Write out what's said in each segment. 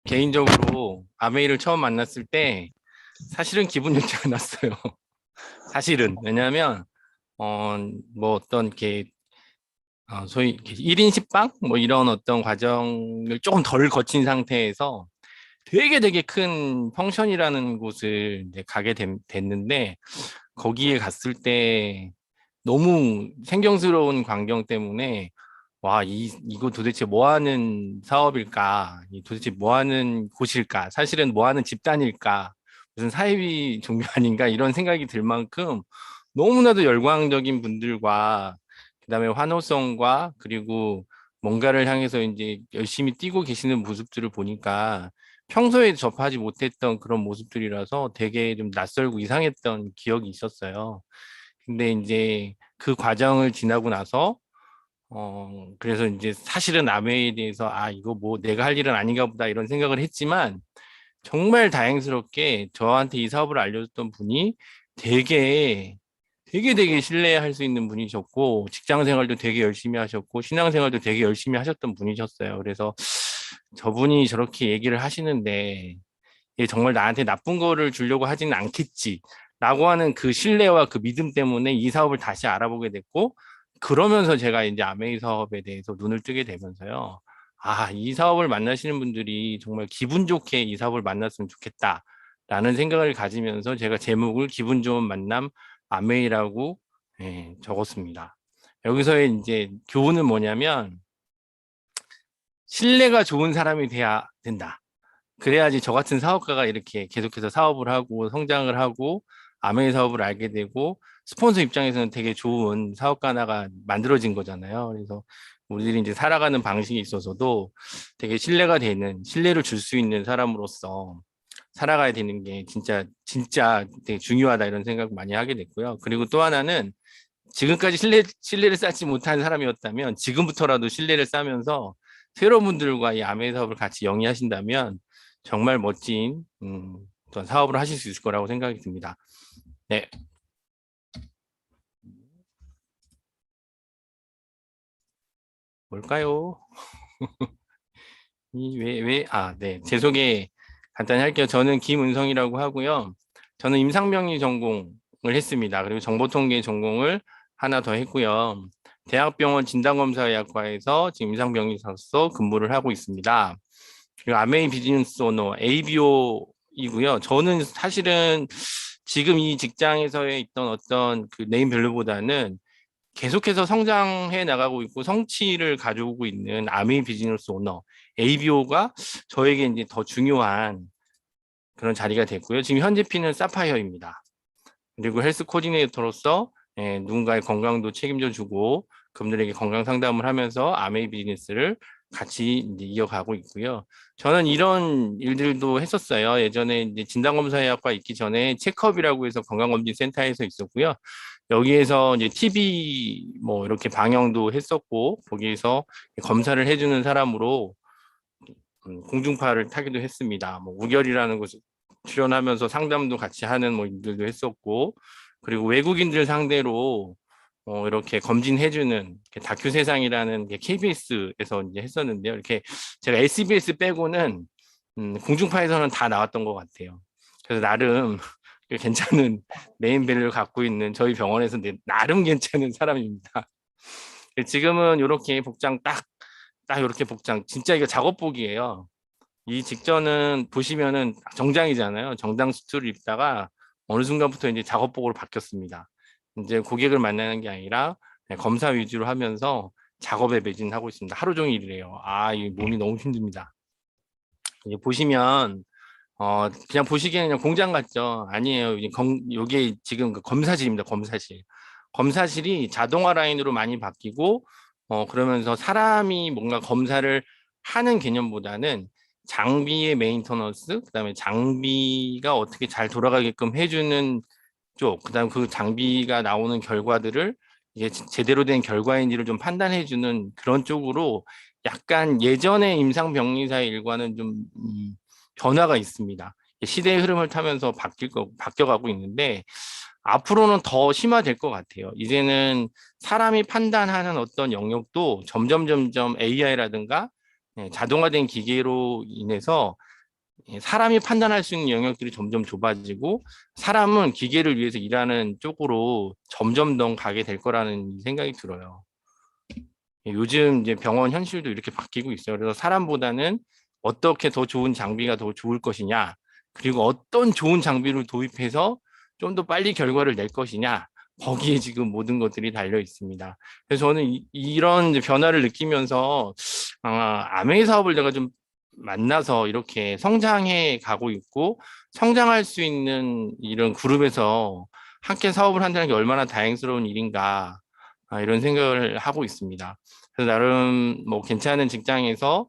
개인적으로 아메이를 처음 만났을 때 사실은 기분 좋지 않았어요. 사실은. 왜냐하면 뭐 어떤 이렇게 소위 이렇게 1인 식빵 뭐 이런 어떤 과정을 조금 덜 거친 상태에서 되게 큰 펑션이라는 곳을 이제 됐는데 거기에 갔을 때 너무 생경스러운 광경 때문에 와, 이거 도대체 뭐 하는 사업일까? 이 도대체 뭐 하는 곳일까? 사실은 뭐 하는 집단일까? 무슨 사이비 종교 아닌가? 이런 생각이 들 만큼 너무나도 열광적인 분들과 그다음에 환호성과 그리고 뭔가를 향해서 이제 열심히 뛰고 계시는 모습들을 보니까 평소에 접하지 못했던 그런 모습들이라서 되게 좀 낯설고 이상했던 기억이 있었어요. 근데 이제 그 과정을 지나고 나서 그래서 이제 사실은 아메이에 대해서 이거 뭐 내가 할 일은 아닌가 보다 이런 생각을 했지만 정말 다행스럽게 저한테 이 사업을 알려줬던 분이 되게 되게 신뢰할 수 있는 분이셨고 직장 생활도 되게 열심히 하셨고 신앙 생활도 되게 열심히 하셨던 분이셨어요. 그래서 저분이 저렇게 얘기를 하시는데 얘 정말 나한테 나쁜 거를 주려고 하지는 않겠지. 라고 하는 그 신뢰와 그 믿음 때문에 이 사업을 다시 알아보게 됐고, 그러면서 제가 이제 아메이 사업에 대해서 눈을 뜨게 되면서요. 이 사업을 만나시는 분들이 정말 기분 좋게 이 사업을 만났으면 좋겠다. 라는 생각을 가지면서 제가 제목을 기분 좋은 만남 아메이라고 적었습니다. 여기서의 이제 교훈은 뭐냐면, 신뢰가 좋은 사람이 돼야 된다. 그래야지 저 같은 사업가가 이렇게 계속해서 사업을 하고 성장을 하고 아메이 사업을 알게 되고 스폰서 입장에서는 되게 좋은 사업가 하나가 만들어진 거잖아요. 그래서 우리들이 이제 살아가는 방식에 있어서도 되게 신뢰가 되는, 신뢰를 줄 수 있는 사람으로서 살아가야 되는 게 진짜 되게 중요하다 이런 생각 많이 하게 됐고요. 그리고 또 하나는 지금까지 신뢰를 쌓지 못한 사람이었다면 지금부터라도 신뢰를 쌓으면서 새로운 분들과 이 아메이 사업을 같이 영위하신다면 정말 멋진 어떤 사업을 하실 수 있을 거라고 생각이 듭니다. 네, 뭘까요? 네. 제 소개 간단히 할게요. 저는 김은성이라고 하고요. 저는 임상병리 전공을 했습니다. 그리고 정보통계 전공을 하나 더 했고요. 대학병원 진단검사의학과에서 지금 임상병리사로서 근무를 하고 있습니다. 그리고 아메이 비즈니스 오너 ABO이고요. 저는 사실은 지금 이 직장에서의 있던 어떤 그 네임밸류보다는 계속해서 성장해 나가고 있고 성취를 가져오고 있는 아메이 비즈니스 오너 ABO가 저에게 이제 더 중요한 그런 자리가 됐고요. 지금 현재 피는 사파이어입니다. 그리고 헬스 코디네이터로서 누군가의 건강도 책임져 주고 그분들에게 건강 상담을 하면서 아메이 비즈니스를 같이 이제 이어가고 있고요. 저는 이런 일들도 했었어요. 예전에 이제 진단검사의학과 있기 전에 체크업이라고 해서 건강검진센터에서 있었고요. 여기에서 이제 TV 뭐 이렇게 방영도 했었고 거기에서 검사를 해주는 사람으로 공중파를 타기도 했습니다. 뭐 우결이라는 곳에 출연하면서 상담도 같이 하는 뭐 일들도 했었고 그리고 외국인들 상대로 이렇게 검진해주는 다큐 세상이라는 게 KBS에서 이제 했었는데요. 이렇게 제가 SBS 빼고는 공중파에서는 다 나왔던 것 같아요. 그래서 나름 괜찮은 네임밸류를 갖고 있는 저희 병원에서 나름 괜찮은 사람입니다. 지금은 이렇게 복장 딱 이렇게 복장 진짜 이거 작업복이에요. 이 직전은 보시면은 정장이잖아요. 정장 수트를 입다가 어느 순간부터 이제 작업복으로 바뀌었습니다. 이제 고객을 만나는 게 아니라 검사 위주로 하면서 작업에 매진하고 있습니다. 하루 종일 일해요. 이 몸이 너무 힘듭니다. 이제 보시면 그냥 보시기에는 그냥 공장 같죠? 아니에요. 요게 지금 그 검사실입니다. 검사실. 검사실이 자동화 라인으로 많이 바뀌고, 그러면서 사람이 뭔가 검사를 하는 개념보다는 장비의 메인터넌스, 그다음에 장비가 어떻게 잘 돌아가게끔 해주는 쪽, 그다음 그 장비가 나오는 결과들을 이게 제대로 된 결과인지를 좀 판단해주는 그런 쪽으로 약간 예전의 임상병리사의 일과는 좀 변화가 있습니다. 시대의 흐름을 타면서 바뀌어가고 있는데 앞으로는 더 심화될 것 같아요. 이제는 사람이 판단하는 어떤 영역도 점점 AI라든가 자동화된 기계로 인해서 사람이 판단할 수 있는 영역들이 점점 좁아지고 사람은 기계를 위해서 일하는 쪽으로 점점 더 가게 될 거라는 생각이 들어요. 요즘 이제 병원 현실도 이렇게 바뀌고 있어요. 그래서 사람보다는 어떻게 더 좋은 장비가 더 좋을 것이냐, 그리고 어떤 좋은 장비를 도입해서 좀 더 빨리 결과를 낼 것이냐, 거기에 지금 모든 것들이 달려 있습니다. 그래서 저는 이런 변화를 느끼면서 아메이 사업을 내가 좀 만나서 이렇게 성장해 가고 있고 성장할 수 있는 이런 그룹에서 함께 사업을 한다는 게 얼마나 다행스러운 일인가, 이런 생각을 하고 있습니다. 그래서 나름 뭐 괜찮은 직장에서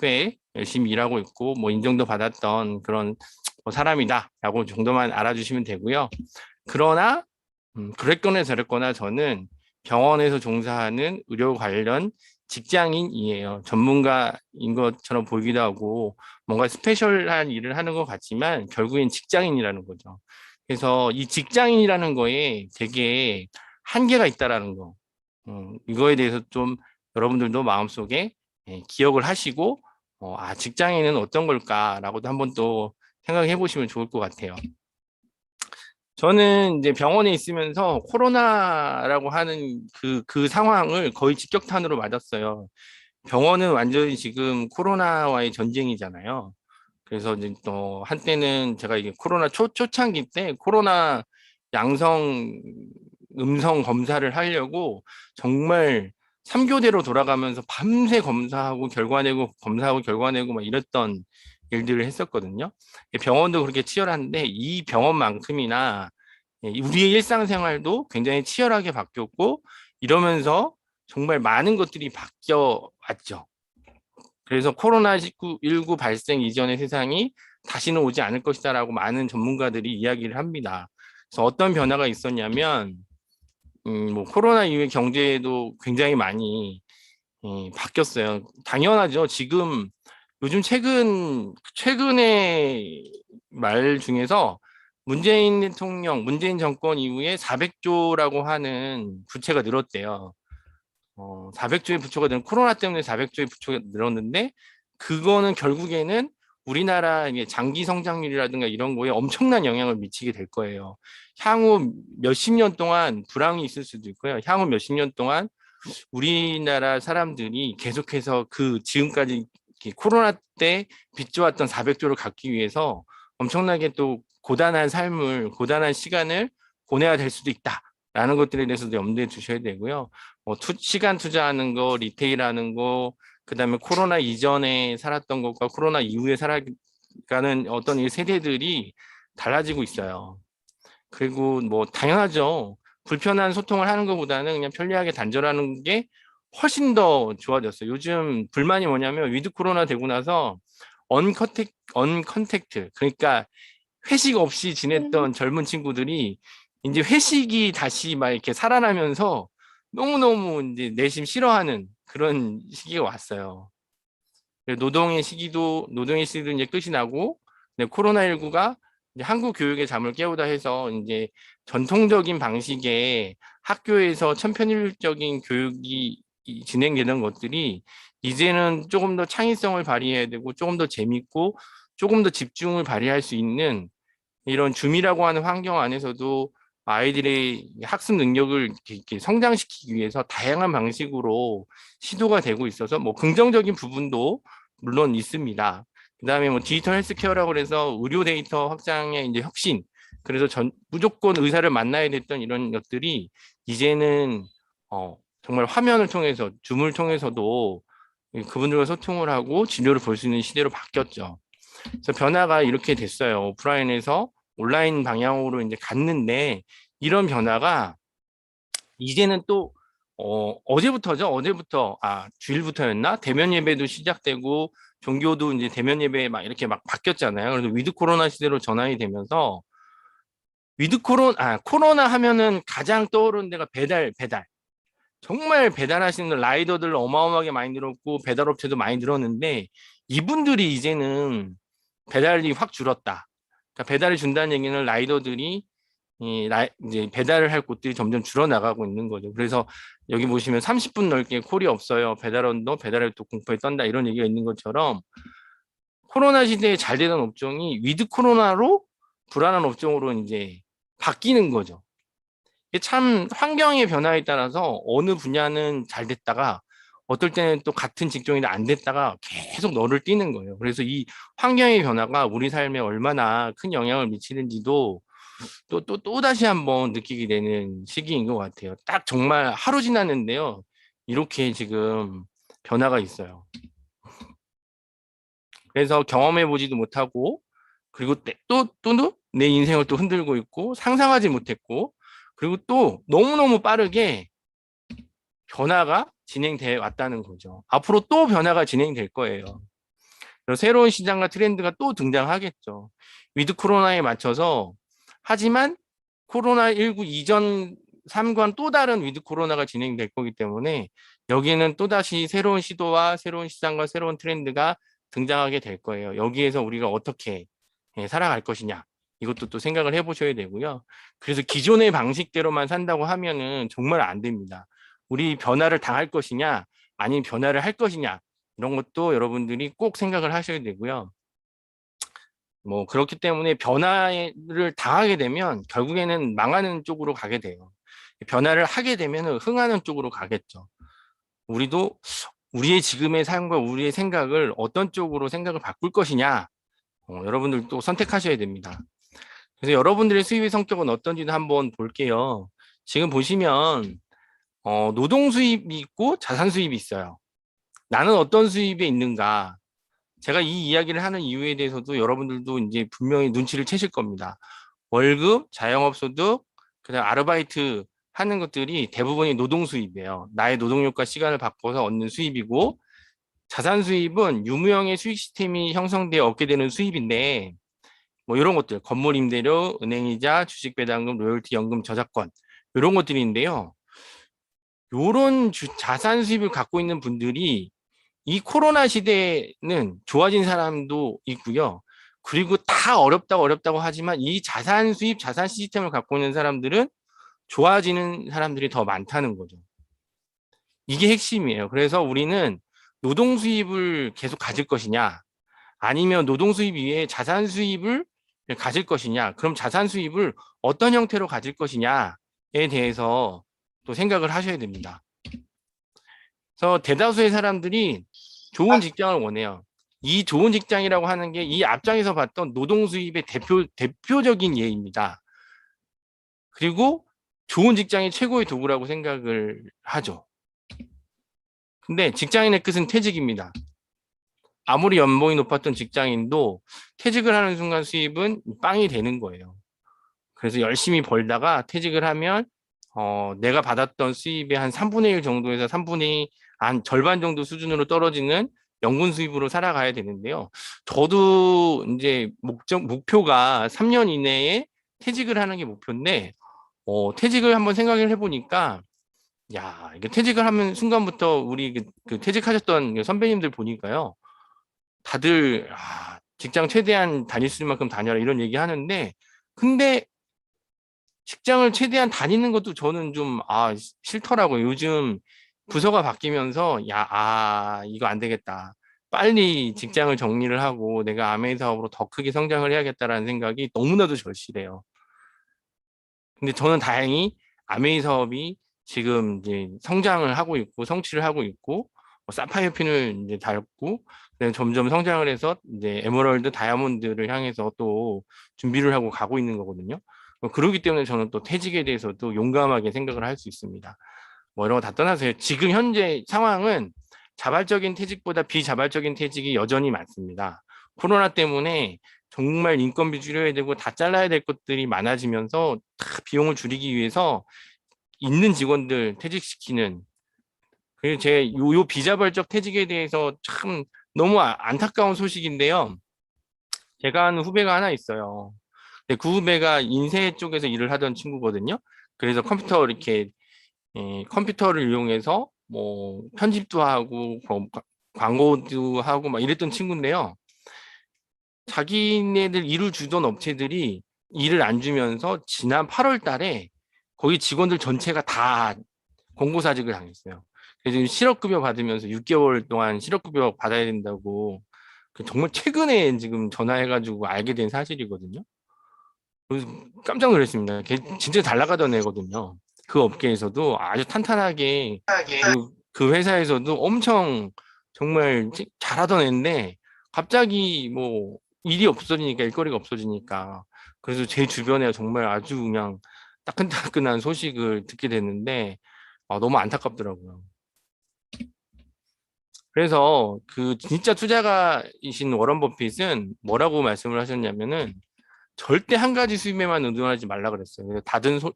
꽤 열심히 일하고 있고 뭐 인정도 받았던 그런 뭐 사람이다라고 정도만 알아주시면 되고요. 그러나 그랬거나 저랬거나 저는 병원에서 종사하는 의료 관련 직장인이에요. 전문가인 것처럼 보이기도 하고 뭔가 스페셜한 일을 하는 것 같지만 결국엔 직장인이라는 거죠. 그래서 이 직장인이라는 거에 되게 한계가 있다라는 거. 이거에 대해서 좀 여러분들도 마음속에 기억을 하시고 직장인은 어떤 걸까라고도 한번 또 생각해 보시면 좋을 것 같아요. 저는 이제 병원에 있으면서 코로나라고 하는 그 상황을 거의 직격탄으로 맞았어요. 병원은 완전히 지금 코로나와의 전쟁이잖아요. 그래서 이제 또 한때는 제가 이게 코로나 초창기 때 코로나 양성 음성 검사를 하려고 정말 3교대로 돌아가면서 밤새 검사하고 결과 내고 검사하고 결과 내고 막 이랬던 일들을 했었거든요. 병원도 그렇게 치열한데 이 병원만큼이나 우리의 일상생활도 굉장히 치열하게 바뀌었고 이러면서 정말 많은 것들이 바뀌어 왔죠. 그래서 코로나19 발생 이전의 세상이 다시는 오지 않을 것이다라고 많은 전문가들이 이야기를 합니다. 그래서 어떤 변화가 있었냐면, 뭐 코로나 이후에 경제도 굉장히 많이 바뀌었어요. 당연하죠. 지금 요즘 최근의 말 중에서 문재인 대통령, 문재인 정권 이후에 400조라고 하는 부채가 늘었대요. 400조의 부채가 는 코로나 때문에 400조의 부채가 늘었는데 그거는 결국에는 우리나라 장기 성장률이라든가 이런 거에 엄청난 영향을 미치게 될 거예요. 향후 몇십 년 동안 불황이 있을 수도 있고요. 향후 몇십 년 동안 우리나라 사람들이 계속해서 그 지금까지 코로나 때 빚져왔던 400조를 갚기 위해서 엄청나게 또 고단한 삶을, 고단한 시간을 보내야 될 수도 있다라는 것들에 대해서도 염두에 두셔야 되고요. 시간 투자하는 거, 리테일하는 거, 그다음에 코로나 이전에 살았던 것과 코로나 이후에 살아가는 어떤 이 세대들이 달라지고 있어요. 그리고 뭐 당연하죠. 불편한 소통을 하는 것보다는 그냥 편리하게 단절하는 게 훨씬 더 좋아졌어요. 요즘 불만이 뭐냐면 위드 코로나 되고 나서 언컨택트, 그러니까 회식 없이 지냈던 젊은 친구들이 이제 회식이 다시 막 이렇게 살아나면서 너무너무 이제 내심 싫어하는 그런 시기가 왔어요. 노동의 시기도 이제 끝이 나고, 코로나19가 한국 교육의 잠을 깨우다 해서 이제 전통적인 방식의 학교에서 천편일률적인 교육이 진행되는 것들이 이제는 조금 더 창의성을 발휘해야 되고 조금 더 재밌고 조금 더 집중을 발휘할 수 있는 이런 줌이라고 하는 환경 안에서도 아이들의 학습 능력을 이렇게 성장시키기 위해서 다양한 방식으로 시도가 되고 있어서 뭐 긍정적인 부분도 물론 있습니다. 그다음에 뭐 디지털 헬스케어라고 그래서 의료 데이터 확장의 이제 혁신. 그래서 무조건 의사를 만나야 됐던 이런 것들이 이제는 정말 화면을 통해서 줌을 통해서도 그분들과 소통을 하고 진료를 볼 수 있는 시대로 바뀌었죠. 그래서 변화가 이렇게 됐어요. 오프라인에서 온라인 방향으로 이제 갔는데 이런 변화가 이제는 또 어제부터죠. 주일부터였나? 대면 예배도 시작되고 종교도 이제 대면 예배 막 이렇게 막 바뀌었잖아요. 그래서 위드 코로나 시대로 전환이 되면서 코로나 하면은 가장 떠오르는 데가 배달. 정말 배달하시는 라이더들 어마어마하게 많이 늘었고 배달업체도 많이 늘었는데 이분들이 이제는 배달이 확 줄었다. 그러니까 배달을 준다는 얘기는 라이더들이 이제 배달을 할 곳들이 점점 줄어나가고 있는 거죠. 그래서 여기 보시면 30분 넘게 콜이 없어요. 배달원도 배달을 또 공포에 떤다 이런 얘기가 있는 것처럼 코로나 시대에 잘 되던 업종이 위드 코로나로 불안한 업종으로 이제 바뀌는 거죠. 이게 참 환경의 변화에 따라서 어느 분야는 잘 됐다가 어떨 때는 또 같은 직종인데 안 됐다가 계속 너를 뛰는 거예요. 그래서 이 환경의 변화가 우리 삶에 얼마나 큰 영향을 미치는지도 또 다시 한번 느끼게 되는 시기인 것 같아요. 딱 정말 하루 지났는데요. 이렇게 지금 변화가 있어요. 그래서 경험해 보지도 못하고 그리고 또 내 인생을 또 흔들고 있고 상상하지 못했고 그리고 또 너무너무 빠르게 변화가 진행돼 왔다는 거죠. 앞으로 또 변화가 진행될 거예요. 그리고 새로운 시장과 트렌드가 또 등장하겠죠. 위드 코로나에 맞춰서 하지만 코로나19 이전 삶과는 또 다른 위드 코로나가 진행될 거기 때문에 여기에는 또다시 새로운 시도와 새로운 시장과 새로운 트렌드가 등장하게 될 거예요. 여기에서 우리가 어떻게 살아갈 것이냐 이것도 또 생각을 해보셔야 되고요. 그래서 기존의 방식대로만 산다고 하면은 정말 안 됩니다. 우리 변화를 당할 것이냐 아니면 변화를 할 것이냐 이런 것도 여러분들이 꼭 생각을 하셔야 되고요. 뭐 그렇기 때문에 변화를 당하게 되면 결국에는 망하는 쪽으로 가게 돼요. 변화를 하게 되면 흥하는 쪽으로 가겠죠. 우리도 우리의 지금의 삶과 우리의 생각을 어떤 쪽으로 생각을 바꿀 것이냐 여러분들도 선택하셔야 됩니다. 그래서 여러분들의 수입의 성격은 어떤지도 한번 볼게요. 지금 보시면 노동 수입이 있고 자산 수입이 있어요. 나는 어떤 수입에 있는가? 제가 이 이야기를 하는 이유에 대해서도 여러분들도 이제 분명히 눈치를 채실 겁니다. 월급, 자영업소득, 그다음 아르바이트 하는 것들이 대부분이 노동 수입이에요. 나의 노동력과 시간을 바꿔서 얻는 수입이고 자산 수입은 유무형의 수익 시스템이 형성되어 얻게 되는 수입인데 뭐 이런 것들, 건물 임대료, 은행이자, 주식 배당금, 로열티, 연금, 저작권 이런 것들인데요. 이런 자산 수입을 갖고 있는 분들이 이 코로나 시대에는 좋아진 사람도 있고요. 그리고 다 어렵다고 하지만 이 자산 수입, 자산 시스템을 갖고 있는 사람들은 좋아지는 사람들이 더 많다는 거죠. 이게 핵심이에요. 그래서 우리는 노동 수입을 계속 가질 것이냐, 아니면 노동 수입 위에 자산 수입을 가질 것이냐, 그럼 자산 수입을 어떤 형태로 가질 것이냐에 대해서 또 생각을 하셔야 됩니다. 그래서 대다수의 사람들이 좋은 직장을 원해요. 이 좋은 직장이라고 하는 게 이 앞장에서 봤던 노동 수입의 대표적인 예입니다. 그리고 좋은 직장이 최고의 도구라고 생각을 하죠. 근데 직장인의 끝은 퇴직입니다. 아무리 연봉이 높았던 직장인도 퇴직을 하는 순간 수입은 빵이 되는 거예요. 그래서 열심히 벌다가 퇴직을 하면 내가 받았던 수입의 한 3분의 1 정도에서 3분의 2, 한 절반 정도 수준으로 떨어지는 연금 수입으로 살아가야 되는데요. 저도 이제 목표가 3년 이내에 퇴직을 하는 게 목표인데, 퇴직을 한번 생각을 해보니까, 야, 이게 퇴직을 하면 순간부터 우리 그 퇴직하셨던 선배님들 보니까요. 다들, 직장 최대한 다닐 수 있는 만큼 다녀라 이런 얘기 하는데, 근데 직장을 최대한 다니는 것도 저는 좀, 싫더라고요. 요즘 부서가 바뀌면서, 이거 안 되겠다. 빨리 직장을 정리를 하고 내가 아메이 사업으로 더 크게 성장을 해야겠다라는 생각이 너무나도 절실해요. 근데 저는 다행히 아메이 사업이 지금 이제 성장을 하고 있고 성취를 하고 있고 사파이어 핀을 이제 달고 점점 성장을 해서 이제 에메랄드 다이아몬드를 향해서 또 준비를 하고 가고 있는 거거든요. 그렇기 때문에 저는 또 퇴직에 대해서도 용감하게 생각을 할 수 있습니다. 뭐 이런 거 다 떠나서요. 지금 현재 상황은 자발적인 퇴직보다 비자발적인 퇴직이 여전히 많습니다. 코로나 때문에 정말 인건비 줄여야 되고 다 잘라야 될 것들이 많아지면서 다 비용을 줄이기 위해서 있는 직원들 퇴직시키는 그리고 제 요 비자발적 퇴직에 대해서 참 너무 안타까운 소식인데요. 제가 아는 후배가 하나 있어요. 근데 그 후배가 인쇄 쪽에서 일을 하던 친구거든요. 그래서 컴퓨터를 이용해서 뭐 편집도 하고 광고도 하고 막 이랬던 친구인데요. 자기네들 일을 주던 업체들이 일을 안 주면서 지난 8월 달에 거기 직원들 전체가 다 공고사직을 당했어요. 그래서 실업급여 받으면서 6개월 동안 실업급여 받아야 된다고 정말 최근에 지금 전화해가지고 알게 된 사실이거든요. 그래서 깜짝 놀랐습니다. 걔 진짜 잘 나가던 애거든요. 그 업계에서도 아주 탄탄하게 그 회사에서도 엄청 정말 잘하던 애인데 갑자기 뭐 일이 없어지니까 일거리가 없어지니까 그래서 제 주변에 정말 아주 그냥 따끈따끈한 소식을 듣게 됐는데 너무 안타깝더라고요. 그래서 그 진짜 투자가이신 워런 버핏은 뭐라고 말씀을 하셨냐면은 절대 한 가지 수입에만 의존하지 말라 그랬어요. 그래서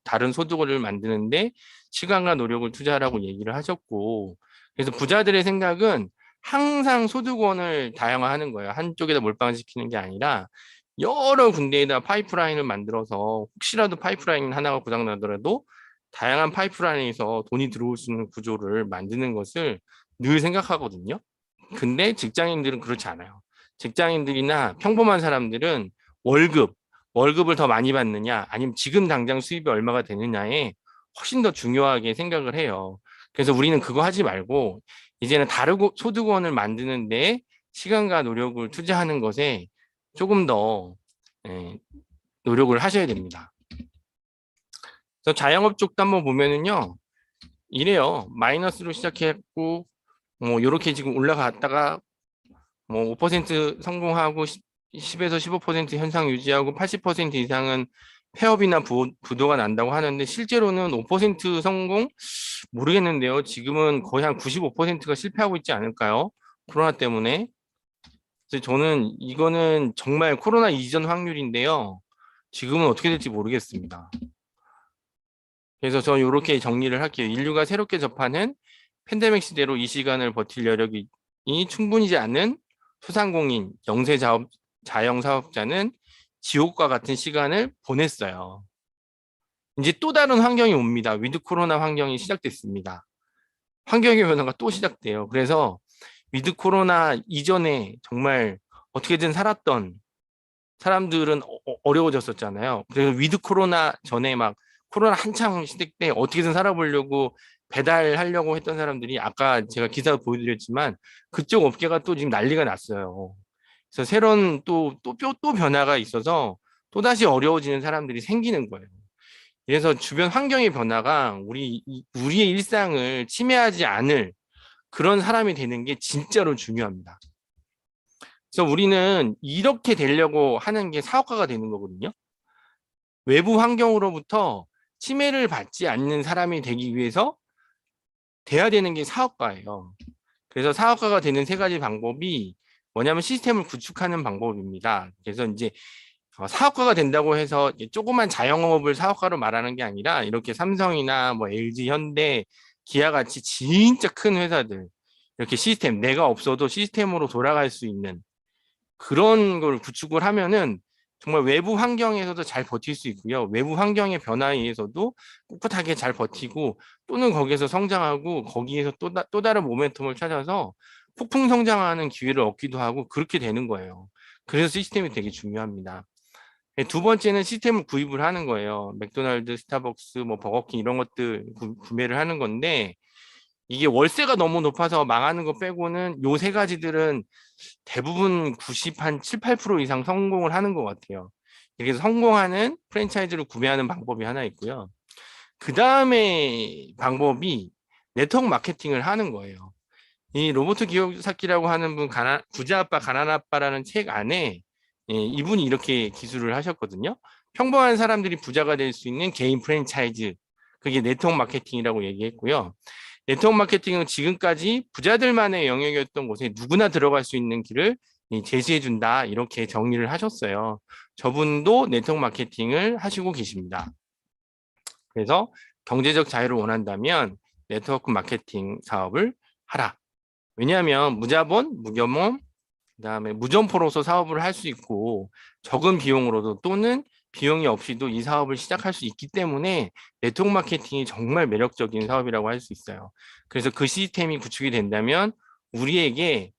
다른 소득을 만드는데 시간과 노력을 투자하라고 얘기를 하셨고, 그래서 부자들의 생각은 항상 소득원을 다양화하는 거예요. 한쪽에다 몰빵시키는 게 아니라 여러 군데에다 파이프라인을 만들어서 혹시라도 파이프라인 하나가 고장나더라도 다양한 파이프라인에서 돈이 들어올 수 있는 구조를 만드는 것을 늘 생각하거든요. 근데 직장인들은 그렇지 않아요. 직장인들이나 평범한 사람들은 월급, 월급을 더 많이 받느냐, 아니면 지금 당장 수입이 얼마가 되느냐에 훨씬 더 중요하게 생각을 해요. 그래서 우리는 그거 하지 말고 이제는 다르고 소득원을 만드는데 시간과 노력을 투자하는 것에 조금 더 예, 노력을 하셔야 됩니다. 그래서 자영업 쪽도 한번 보면은요, 이래요. 마이너스로 시작했고, 뭐, 요렇게 지금 올라갔다가 뭐 5% 성공하고 10에서 15% 현상 유지하고 80% 이상은 폐업이나 부도가 난다고 하는데 실제로는 5% 성공 모르겠는데요. 지금은 거의 한 95%가 실패하고 있지 않을까요? 코로나 때문에. 그래서 저는 이거는 정말 코로나 이전 확률인데요. 지금은 어떻게 될지 모르겠습니다. 그래서 저 이렇게 정리를 할게요. 인류가 새롭게 접하는 팬데믹 시대로 이 시간을 버틸 여력이 충분히지 않은 소상공인, 자영 사업자는 지옥과 같은 시간을 보냈어요. 이제 또 다른 환경이 옵니다. 위드 코로나 환경이 시작됐습니다. 환경의 변화가 또 시작돼요. 그래서 위드 코로나 이전에 정말 어떻게든 살았던 사람들은 어려워졌었잖아요. 그래서 위드 코로나 전에 막 코로나 한창 시대 때 어떻게든 살아보려고 배달하려고 했던 사람들이 아까 제가 기사 보여드렸지만 그쪽 업계가 또 지금 난리가 났어요. 그래서 새로운 또 변화가 있어서 또다시 어려워지는 사람들이 생기는 거예요. 그래서 주변 환경의 변화가 우리의 일상을 침해하지 않을 그런 사람이 되는 게 진짜로 중요합니다. 그래서 우리는 이렇게 되려고 하는 게 사업가가 되는 거거든요. 외부 환경으로부터 침해를 받지 않는 사람이 되기 위해서 돼야 되는 게 사업가예요. 그래서 사업가가 되는 세 가지 방법이 뭐냐면 시스템을 구축하는 방법입니다. 그래서 이제 사업가가 된다고 해서 조그만 자영업을 사업가로 말하는 게 아니라 이렇게 삼성이나 뭐 LG, 현대, 기아 같이 진짜 큰 회사들 이렇게 시스템 내가 없어도 시스템으로 돌아갈 수 있는 그런 걸 구축을 하면은 정말 외부 환경에서도 잘 버틸 수 있고요. 외부 환경의 변화에 의해서도 꿋꿋하게 잘 버티고 또는 거기에서 성장하고 거기에서 또 다른 모멘텀을 찾아서 폭풍 성장하는 기회를 얻기도 하고 그렇게 되는 거예요. 그래서 시스템이 되게 중요합니다. 두 번째는 시스템을 구입을 하는 거예요. 맥도날드, 스타벅스, 뭐 버거킹 이런 것들 구매를 하는 건데 이게 월세가 너무 높아서 망하는 거 빼고는 요 세 가지들은 대부분 90한 7, 8% 이상 성공을 하는 것 같아요. 그래서 성공하는 프랜차이즈를 구매하는 방법이 하나 있고요. 그 다음에 방법이 네트워크 마케팅을 하는 거예요. 이 로버트 기요사키라고 하는 분 부자 아빠 가난 아빠라는 책 안에 이분이 이렇게 기술을 하셨거든요. 평범한 사람들이 부자가 될 수 있는 개인 프랜차이즈 그게 네트워크 마케팅이라고 얘기했고요. 네트워크 마케팅은 지금까지 부자들만의 영역이었던 곳에 누구나 들어갈 수 있는 길을 제시해 준다 이렇게 정리를 하셨어요. 저분도 네트워크 마케팅을 하시고 계십니다. 그래서 경제적 자유를 원한다면 네트워크 마케팅 사업을 하라. 왜냐하면 무자본, 무경험, 그다음에 무점포로서 사업을 할 수 있고 적은 비용으로도 또는 비용이 없이도 이 사업을 시작할 수 있기 때문에 네트워크 마케팅이 정말 매력적인 사업이라고 할 수 있어요. 그래서 그 시스템이 구축이 된다면 우리에게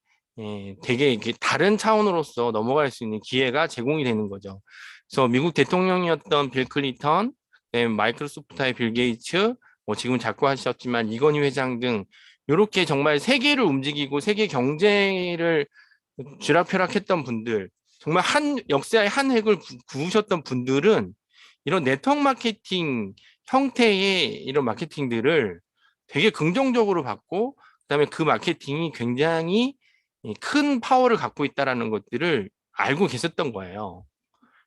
되게 다른 차원으로서 넘어갈 수 있는 기회가 제공이 되는 거죠. 그래서 미국 대통령이었던 빌 클린턴, 마이크로소프트의 빌 게이츠, 뭐 지금 자꾸 하셨지만 이건희 회장 등 이렇게 정말 세계를 움직이고 세계 경제를 쥐락펴락했던 분들, 정말 역사의 한 획을 그으셨던 분들은 이런 네트워크 마케팅 형태의 이런 마케팅들을 되게 긍정적으로 봤고, 그다음에 그 마케팅이 굉장히 큰 파워를 갖고 있다라는 것들을 알고 계셨던 거예요.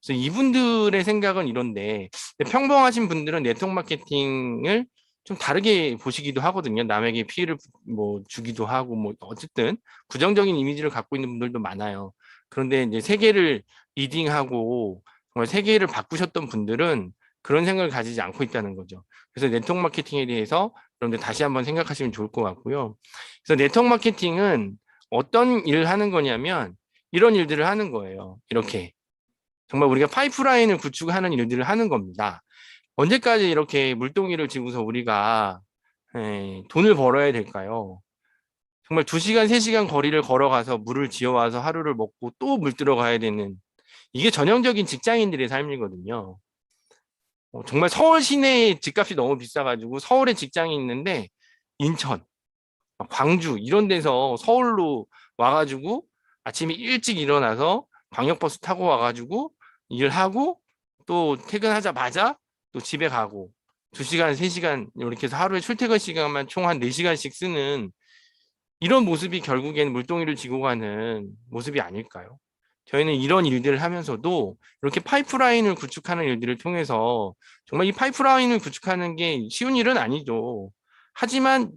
그래서 이분들의 생각은 이런데, 평범하신 분들은 네트워크 마케팅을 좀 다르게 보시기도 하거든요. 남에게 피해를 뭐 주기도 하고, 뭐 어쨌든 부정적인 이미지를 갖고 있는 분들도 많아요. 그런데 이제 세계를 리딩하고 정말 세계를 바꾸셨던 분들은 그런 생각을 가지지 않고 있다는 거죠. 그래서 네트워크 마케팅에 대해서 여러분들 다시 한번 생각하시면 좋을 것 같고요. 그래서 네트워크 마케팅은 어떤 일을 하는 거냐면 이런 일들을 하는 거예요. 이렇게. 정말 우리가 파이프라인을 구축하는 일들을 하는 겁니다. 언제까지 이렇게 물동이를 지고서 우리가 돈을 벌어야 될까요? 정말 2시간, 3시간 거리를 걸어가서 물을 지어와서 하루를 먹고 또 물 들어가야 되는 이게 전형적인 직장인들의 삶이거든요. 정말 서울 시내의 집값이 너무 비싸가지고 서울에 직장이 있는데 인천, 광주 이런 데서 서울로 와가지고 아침에 일찍 일어나서 광역버스 타고 와가지고 일하고 또 퇴근하자마자 또 집에 가고 2시간, 3시간 이렇게 해서 하루에 출퇴근 시간만 총 한 4시간씩 쓰는 이런 모습이 결국에는 물동이를 지고 가는 모습이 아닐까요? 저희는 이런 일들을 하면서도 이렇게 파이프라인을 구축하는 일들을 통해서 정말 이 파이프라인을 구축하는 게 쉬운 일은 아니죠. 하지만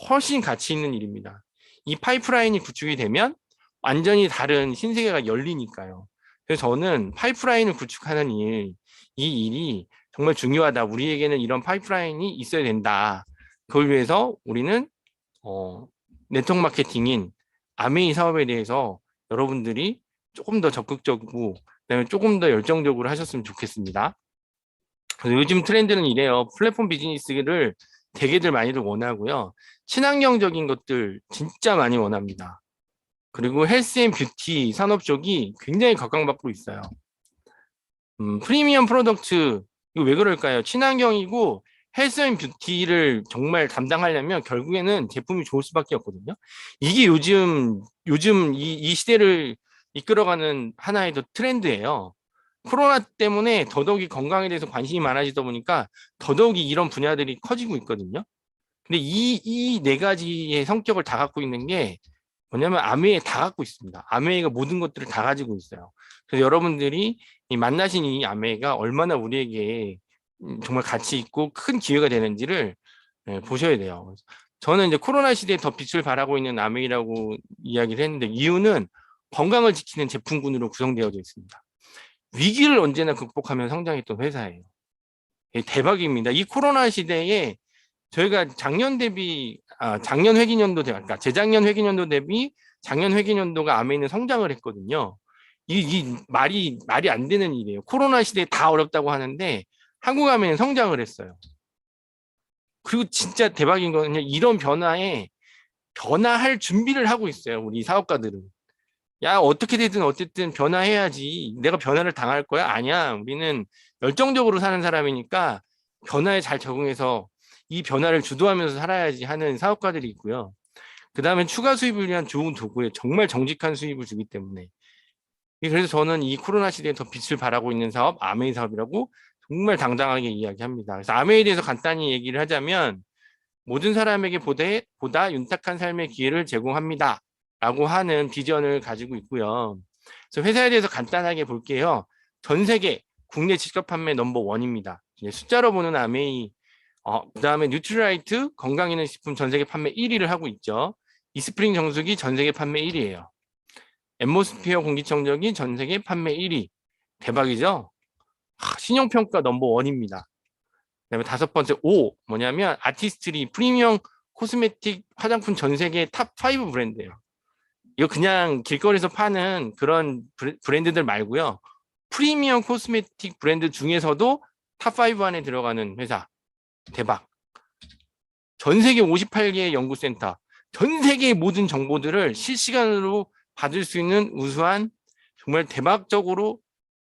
훨씬 가치 있는 일입니다. 이 파이프라인이 구축이 되면 완전히 다른 신세계가 열리니까요. 그래서 저는 파이프라인을 구축하는 일, 이 일이 정말 중요하다. 우리에게는 이런 파이프라인이 있어야 된다. 그걸 위해서 우리는 네트워크 마케팅인 아메이 사업에 대해서 여러분들이 조금 더 적극적이고 그다음에 조금 더 열정적으로 하셨으면 좋겠습니다. 그래서 요즘 트렌드는 이래요. 플랫폼 비즈니스를 되게들 많이들 원하고요. 친환경적인 것들 진짜 많이 원합니다. 그리고 헬스 앤 뷰티 산업 쪽이 굉장히 각광받고 있어요. 프리미엄 프로덕트 이거 왜 그럴까요? 친환경이고 헬스 앤 뷰티를 정말 담당하려면 결국에는 제품이 좋을 수밖에 없거든요. 이게 요즘 이 시대를 이끌어가는 하나의 더 트렌드예요. 코로나 때문에 더더욱이 건강에 대해서 관심이 많아지다 보니까 더더욱이 이런 분야들이 커지고 있거든요. 근데 이 네 가지의 성격을 다 갖고 있는 게 뭐냐면 아메이에 다 갖고 있습니다. 아메이가 모든 것들을 다 가지고 있어요. 그래서 여러분들이 만나신 이 아메이가 얼마나 우리에게 정말 가치 있고 큰 기회가 되는지를 보셔야 돼요. 저는 이제 코로나 시대에 더 빛을 발하고 있는 아메이라고 이야기를 했는데 이유는 건강을 지키는 제품군으로 구성되어져 있습니다. 위기를 언제나 극복하며 성장했던 회사예요. 대박입니다. 이 코로나 시대에 저희가 작년 회기년도 그러니까 재작년 회기년도 대비 작년 회기년도가 아메이는 성장을 했거든요. 이 말이 안 되는 일이에요. 코로나 시대에 다 어렵다고 하는데 한국 아메이는 성장을 했어요. 그리고 진짜 대박인 거는 이런 변화할 준비를 하고 있어요. 우리 사업가들은. 야, 어떻게 되든 어쨌든 변화해야지. 내가 변화를 당할 거야? 아니야. 우리는 열정적으로 사는 사람이니까 변화에 잘 적응해서 이 변화를 주도하면서 살아야지 하는 사업가들이 있고요. 그 다음에 추가 수입을 위한 좋은 도구에 정말 정직한 수입을 주기 때문에. 그래서 저는 이 코로나 시대에 더 빛을 발하고 있는 사업, 아메이 사업이라고 정말 당당하게 이야기합니다. 그래서 아메이에 대해서 간단히 얘기를 하자면 모든 사람에게 보다 윤택한 삶의 기회를 제공합니다. 라고 하는 비전을 가지고 있고요. 그래서 회사에 대해서 간단하게 볼게요. 전 세계 국내 직접 판매 넘버 원입니다. 숫자로 보는 아메이, 그 다음에 뉴트리라이트 건강기능식품 전 세계 판매 1위를 하고 있죠. 이스프링 정수기 전 세계 판매 1위예요. 엠모스피어 공기청정기 전 세계 판매 1위. 대박이죠? 신용평가 넘버 원입니다. 그다음에 5번째 뭐냐면 아티스트리 프리미엄 코스메틱 화장품 전 세계 탑 5 브랜드예요. 이거 그냥 길거리에서 파는 그런 브랜드들 말고요. 프리미엄 코스메틱 브랜드 중에서도 탑 5 안에 들어가는 회사. 대박. 전 세계 58개의 연구센터, 전 세계의 모든 정보들을 실시간으로 받을 수 있는 우수한 정말 대박적으로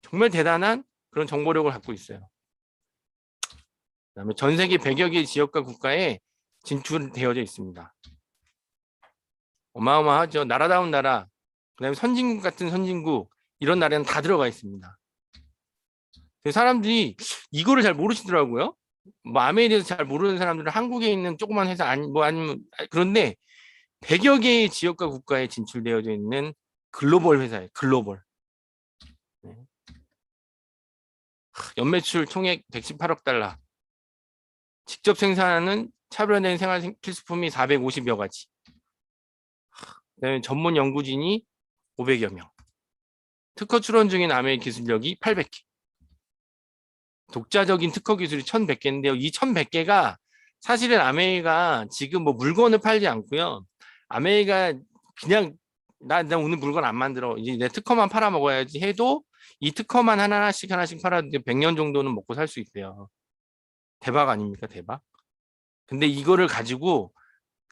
정말 대단한 그런 정보력을 갖고 있어요. 그다음에 전 세계 100여 개의 지역과 국가에 진출되어져 있습니다. 어마어마하죠. 나라다운 나라. 그다음에 선진국 같은 선진국 이런 나라는 다 들어가 있습니다. 사람들이 이거를 잘 모르시더라고요. 뭐 아메에 대해서 잘 모르는 사람들은 한국에 있는 조그만 회사 아니 뭐 아니면 그런데 100여 개의 지역과 국가에 진출되어져 있는 글로벌 회사예요. 글로벌. 네. 연매출 총액 118억 달러. 직접 생산하는 차별화된 생활 필수품이 450여 가지. 그다음에 전문 연구진이 500여 명. 특허 출원 중인 아메의 기술력이 800개. 독자적인 특허 기술이 1100개인데요. 이 1100개가 사실은 아메이가 지금 뭐 물건을 팔지 않고요. 아메이가 그냥 나 오늘 물건 안 만들어. 이제 내 특허만 팔아 먹어야지 해도 이 특허만 하나씩 팔아도 100년 정도는 먹고 살 수 있대요. 대박 아닙니까? 대박. 근데 이거를 가지고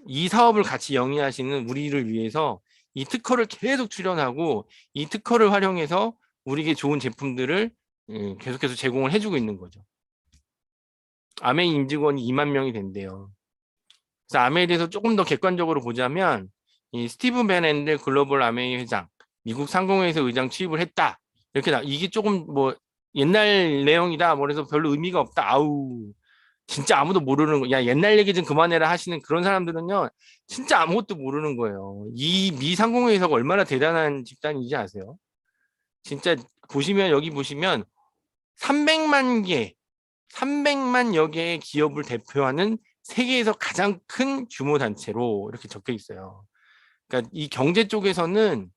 이 사업을 같이 영위하시는 우리를 위해서 이 특허를 계속 출연하고 이 특허를 활용해서 우리에게 좋은 제품들을 계속해서 제공을 해주고 있는 거죠. 아메이 임직원이 2만 명이 된대요. 그래서 아메이에 대해서 조금 더 객관적으로 보자면 이 스티브 베넨델 글로벌 아메이 회장, 미국 상공회에서 의장 취입을 했다. 이렇게 이게 조금 뭐 옛날 내용이다. 뭐 그래서 별로 의미가 없다. 아우 진짜 아무도 모르는 거. 야 옛날 얘기 좀 그만해라 하시는 그런 사람들은요. 진짜 아무것도 모르는 거예요. 이 미 상공회의사가 얼마나 대단한 집단인지 아세요? 진짜 보시면 여기 보시면 300만 개, 300만여 개의 기업을 대표하는 세계에서 가장 큰 규모 단체로 이렇게 적혀 있어요. 그러니까 이 경제 쪽에서는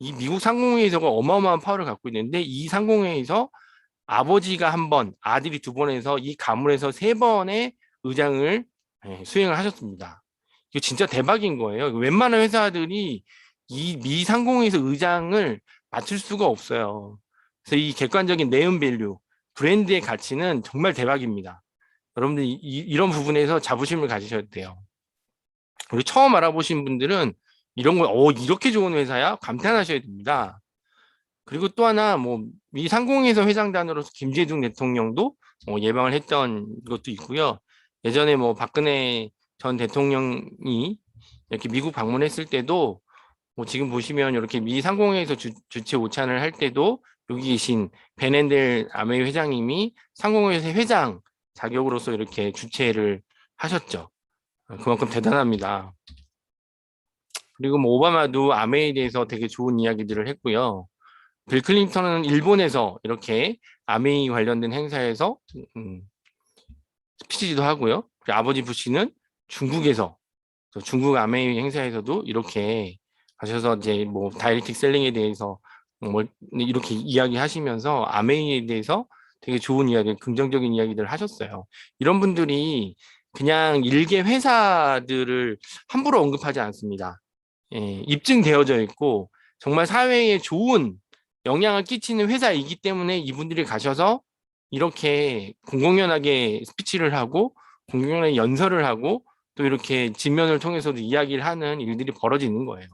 이 미국 상공회의소가 어마어마한 파워를 갖고 있는데 이 상공회의소 아버지가 한 번, 아들이 두 번 해서 이 가문에서 세 번의 의장을 수행을 하셨습니다. 이거 진짜 대박인 거예요. 웬만한 회사들이 이 미 상공회의소 의장을 맡을 수가 없어요. 그래서 이 객관적인 네임밸류, 브랜드의 가치는 정말 대박입니다. 여러분들 이런 부분에서 자부심을 가지셔야 돼요. 그리고 처음 알아보신 분들은 이런 거, 이렇게 좋은 회사야? 감탄하셔야 됩니다. 그리고 또 하나, 뭐, 미 상공회의소 회장단으로서 김대중 대통령도 예방을 했던 것도 있고요. 예전에 뭐, 박근혜 전 대통령이 이렇게 미국 방문했을 때도 뭐 지금 보시면 이렇게 미 상공회의소 주최 오찬을 할 때도 여기 계신 베넨델 아메이 회장님이 상공회의소 회장 자격으로서 이렇게 주최를 하셨죠. 그만큼 대단합니다. 그리고 뭐 오바마도 아메이에 대해서 되게 좋은 이야기들을 했고요. 빌 클린턴은 일본에서 이렇게 아메이 관련된 행사에서 스피치도 하고요. 그리고 아버지 부시는 중국에서 중국 아메이 행사에서도 이렇게 가셔서 이제 뭐 다이렉트 셀링에 대해서 뭐 이렇게 이야기하시면서 아메이에 대해서 되게 좋은 이야기, 긍정적인 이야기들을 하셨어요. 이런 분들이 그냥 일개 회사들을 함부로 언급하지 않습니다. 예, 입증되어져 있고 정말 사회에 좋은 영향을 끼치는 회사이기 때문에 이분들이 가셔서 이렇게 공공연하게 스피치를 하고 공공연하게 연설을 하고 또 이렇게 진면을 통해서도 이야기를 하는 일들이 벌어지는 거예요.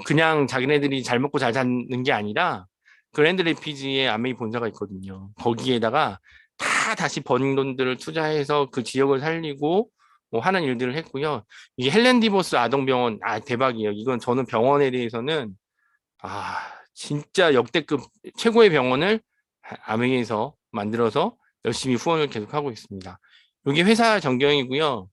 그냥 자기네들이 잘 먹고 잘 사는 게 아니라 그랜드 레피지에 아메이 본사가 있거든요. 거기에다가 다 다시 번 돈들을 투자해서 그 지역을 살리고 뭐 하는 일들을 했고요. 이게 헬렌 디버스 아동병원 대박이에요. 이건 저는 병원에 대해서는 진짜 역대급 최고의 병원을 아메이에서 만들어서 열심히 후원을 계속하고 있습니다. 이게 회사 전경이고요.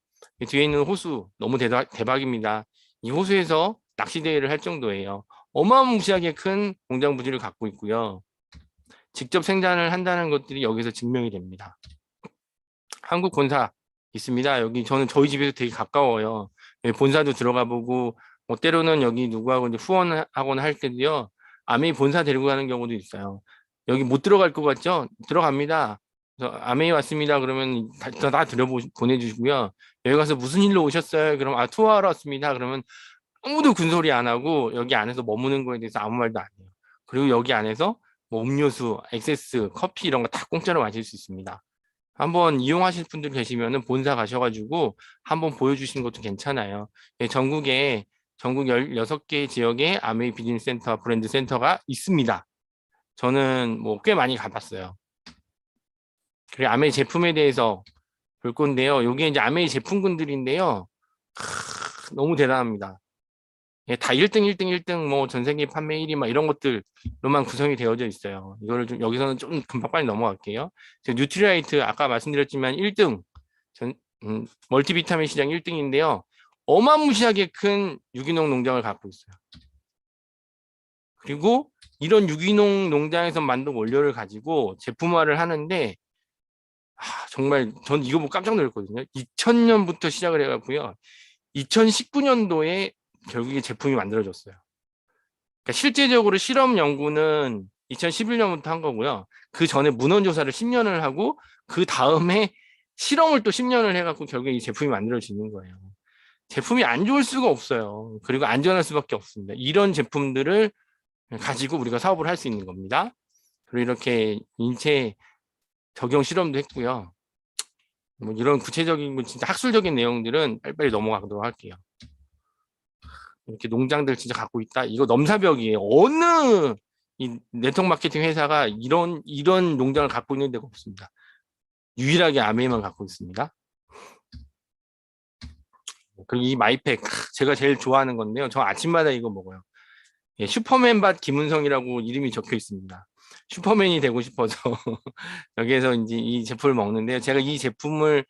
뒤에 있는 호수 너무 대박입니다. 이 호수에서 낚시대회를 할 정도예요. 어마무시하게 큰 공장 부지를 갖고 있고요. 직접 생산을 한다는 것들이 여기서 증명이 됩니다. 한국 본사 있습니다. 여기 저희 집에서 되게 가까워요. 본사도 들어가 보고 뭐 때로는 여기 누구하고 이제 후원하거나 할 때도요. 아메이 본사 데리고 가는 경우도 있어요. 여기 못 들어갈 것 같죠? 들어갑니다. 그래서 아메이 왔습니다. 그러면 다 보내주시고요. 여기 가서 무슨 일로 오셨어요? 그럼 투어하러 왔습니다. 그러면 아무도 군소리 안 하고 여기 안에서 머무는 거에 대해서 아무 말도 안 해요. 그리고 여기 안에서 뭐 음료수, 액세스, 커피 이런 거 다 공짜로 마실 수 있습니다. 한번 이용하실 분들 계시면은 본사 가셔가지고 한번 보여주시는 것도 괜찮아요. 전국 16개 지역에 아메이 비즈니스 센터, 브랜드 센터가 있습니다. 저는 뭐 꽤 많이 가봤어요. 그리고 아메이 제품에 대해서 볼 건데요. 요게 이제 아메이 제품군들인데요. 너무 대단합니다. 예, 다 1등, 1등, 1등, 뭐 전 세계 판매 1위 막 이런 것들로만 구성이 되어져 있어요. 이거를 좀 여기서는 좀 금방 빨리 넘어갈게요. 뉴트리라이트 아까 말씀드렸지만 1등, 멀티비타민 시장 1등인데요. 어마무시하게 큰 유기농 농장을 갖고 있어요. 그리고 이런 유기농 농장에서 만든 원료를 가지고 제품화를 하는데 정말 전 이거 보고 깜짝 놀랐거든요. 2000년부터 시작을 해갖고요. 2019년도에 결국에 제품이 만들어졌어요. 그러니까 실제적으로 실험 연구는 2011년부터 한 거고요. 그 전에 문헌 조사를 10년을 하고 그 다음에 실험을 또 10년을 해갖고 결국에 이 제품이 만들어지는 거예요. 제품이 안 좋을 수가 없어요. 그리고 안전할 수밖에 없습니다. 이런 제품들을 가지고 우리가 사업을 할 수 있는 겁니다. 그리고 이렇게 인체 적용 실험도 했고요. 뭐 이런 구체적인 진짜 학술적인 내용들은 빨리빨리 넘어가도록 할게요. 이렇게 농장들 진짜 갖고 있다. 이거 넘사벽이에요. 어느 이 네트워크 마케팅 회사가 이런 농장을 갖고 있는 데가 없습니다. 유일하게 아메이만 갖고 있습니다. 그리고 이 마이팩 제가 제일 좋아하는 건데요. 저 아침마다 이거 먹어요. 예, 슈퍼맨밭 김은성이라고 이름이 적혀 있습니다. 슈퍼맨이 되고 싶어서 여기에서 이제 이 제품을 먹는데요. 제가 이 제품을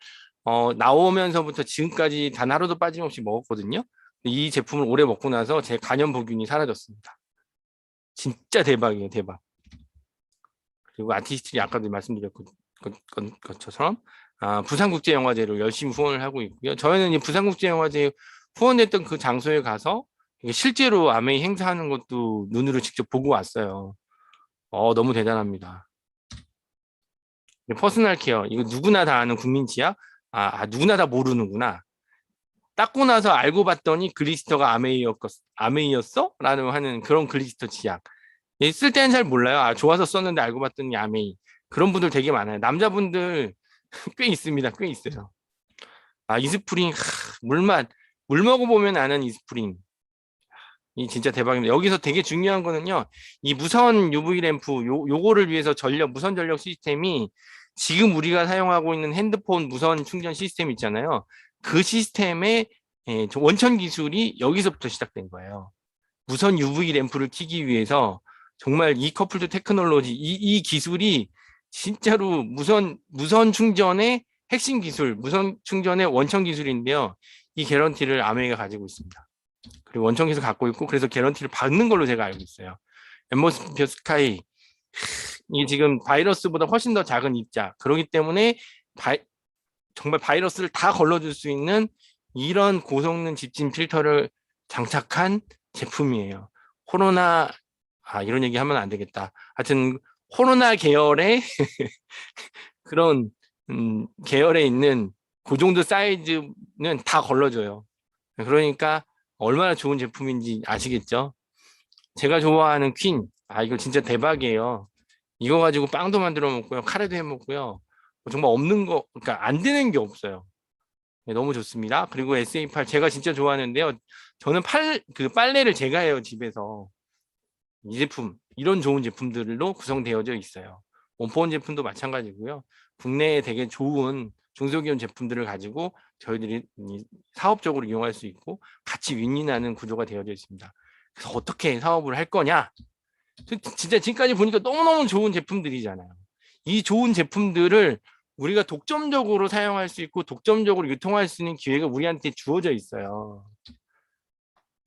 나오면서부터 지금까지 단 하루도 빠짐없이 먹었거든요. 이 제품을 오래 먹고 나서 제 간염보균이 사라졌습니다. 진짜 대박이에요, 대박. 그리고 아티스트리 아까도 말씀드렸던 것처럼 부산국제영화제를 열심히 후원을 하고 있고요. 저희는 이 부산국제영화제 후원했던 그 장소에 가서 실제로 아메이 행사하는 것도 눈으로 직접 보고 왔어요. 너무 대단합니다. 퍼스널 케어 이거 누구나 다 아는 국민치약? 누구나 다 모르는구나. 닦고 나서 알고 봤더니 글리스터가 아메이였어? 라는 하는 그런 글리스터 치약. 쓸 때는 잘 몰라요. 좋아서 썼는데 알고 봤더니 아메이. 그런 분들 되게 많아요. 남자분들 꽤 있습니다. 꽤 있어요. 이스프링 물맛 물 먹어보면 아는 이스프링. 이 진짜 대박입니다. 여기서 되게 중요한 거는요. 이 무선 UV 램프 요거를 위해서 무선 전력 시스템이 지금 우리가 사용하고 있는 핸드폰 무선 충전 시스템 있잖아요. 그 시스템의 원천 기술이 여기서부터 시작된 거예요. 무선 UV 램프를 켜기 위해서 정말 이 커플드 테크놀로지 이 기술이 진짜로 무선 충전의 핵심 기술, 무선 충전의 원천 기술인데요. 이 개런티를 아메이가 가지고 있습니다. 그리고 원천 기술 갖고 있고 그래서 개런티를 받는 걸로 제가 알고 있어요. 엠모스피어 스카이 이게 지금 바이러스보다 훨씬 더 작은 입자. 그렇기 때문에 정말 바이러스를 다 걸러줄 수 있는 이런 고성능 집진 필터를 장착한 제품이에요. 코로나 이런 얘기 하면 안 되겠다. 하여튼 코로나 계열의 그런 계열에 있는 그 정도 사이즈는 다 걸러줘요. 그러니까 얼마나 좋은 제품인지 아시겠죠? 제가 좋아하는 퀸. 이거 진짜 대박이에요. 이거 가지고 빵도 만들어 먹고요. 카레도 해 먹고요. 정말 없는 거, 그러니까 안 되는 게 없어요. 네, 너무 좋습니다. 그리고 SA8 제가 진짜 좋아하는데요. 저는 빨래를 제가 해요, 집에서. 이 제품, 이런 좋은 제품들로 구성되어져 있어요. 원포원 제품도 마찬가지고요. 국내에 되게 좋은 중소기업 제품들을 가지고 저희들이 사업적으로 이용할 수 있고 같이 윈윈하는 구조가 되어져 있습니다. 그래서 어떻게 사업을 할 거냐? 진짜 지금까지 보니까 너무너무 좋은 제품들이잖아요. 이 좋은 제품들을 우리가 독점적으로 사용할 수 있고 독점적으로 유통할 수 있는 기회가 우리한테 주어져 있어요.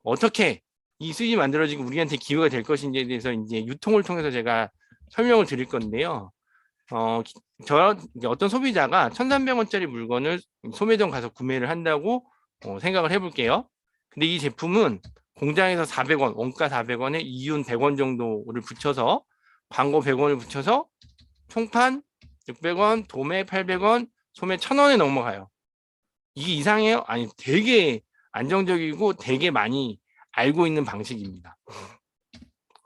어떻게 이 수익이 만들어지고 우리한테 기회가 될 것인지에 대해서 이제 유통을 통해서 제가 설명을 드릴 건데요. 어떤 소비자가 1,300원짜리 물건을 소매점 가서 구매를 한다고 생각을 해볼게요. 근데 이 제품은 공장에서 400원, 원가 400원에 이윤 100원 정도를 붙여서 광고 100원을 붙여서 총판 600원, 도매 800원, 소매 1,000원에 넘어가요. 이게 이상해요? 아니, 되게 안정적이고 되게 많이 알고 있는 방식입니다.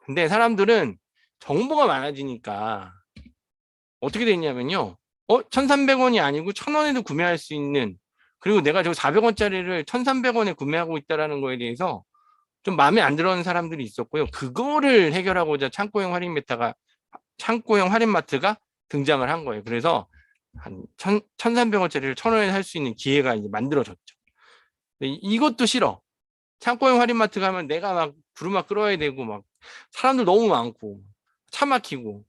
근데 사람들은 정보가 많아지니까 어떻게 됐냐면요. 1,300원이 아니고 1,000원에도 구매할 수 있는, 그리고 내가 저 400원짜리를 1,300원에 구매하고 있다는 거에 대해서 좀 마음에 안 들어하는 사람들이 있었고요. 그거를 해결하고자 창고형 할인마트가 등장을 한 거예요. 그래서 한 1,300원짜리를 1,000원에 살 수 있는 기회가 이제 만들어졌죠. 이것도 싫어. 창고형 할인마트 가면 내가 막 부르막 끌어야 되고 막 사람들 너무 많고 차 막히고.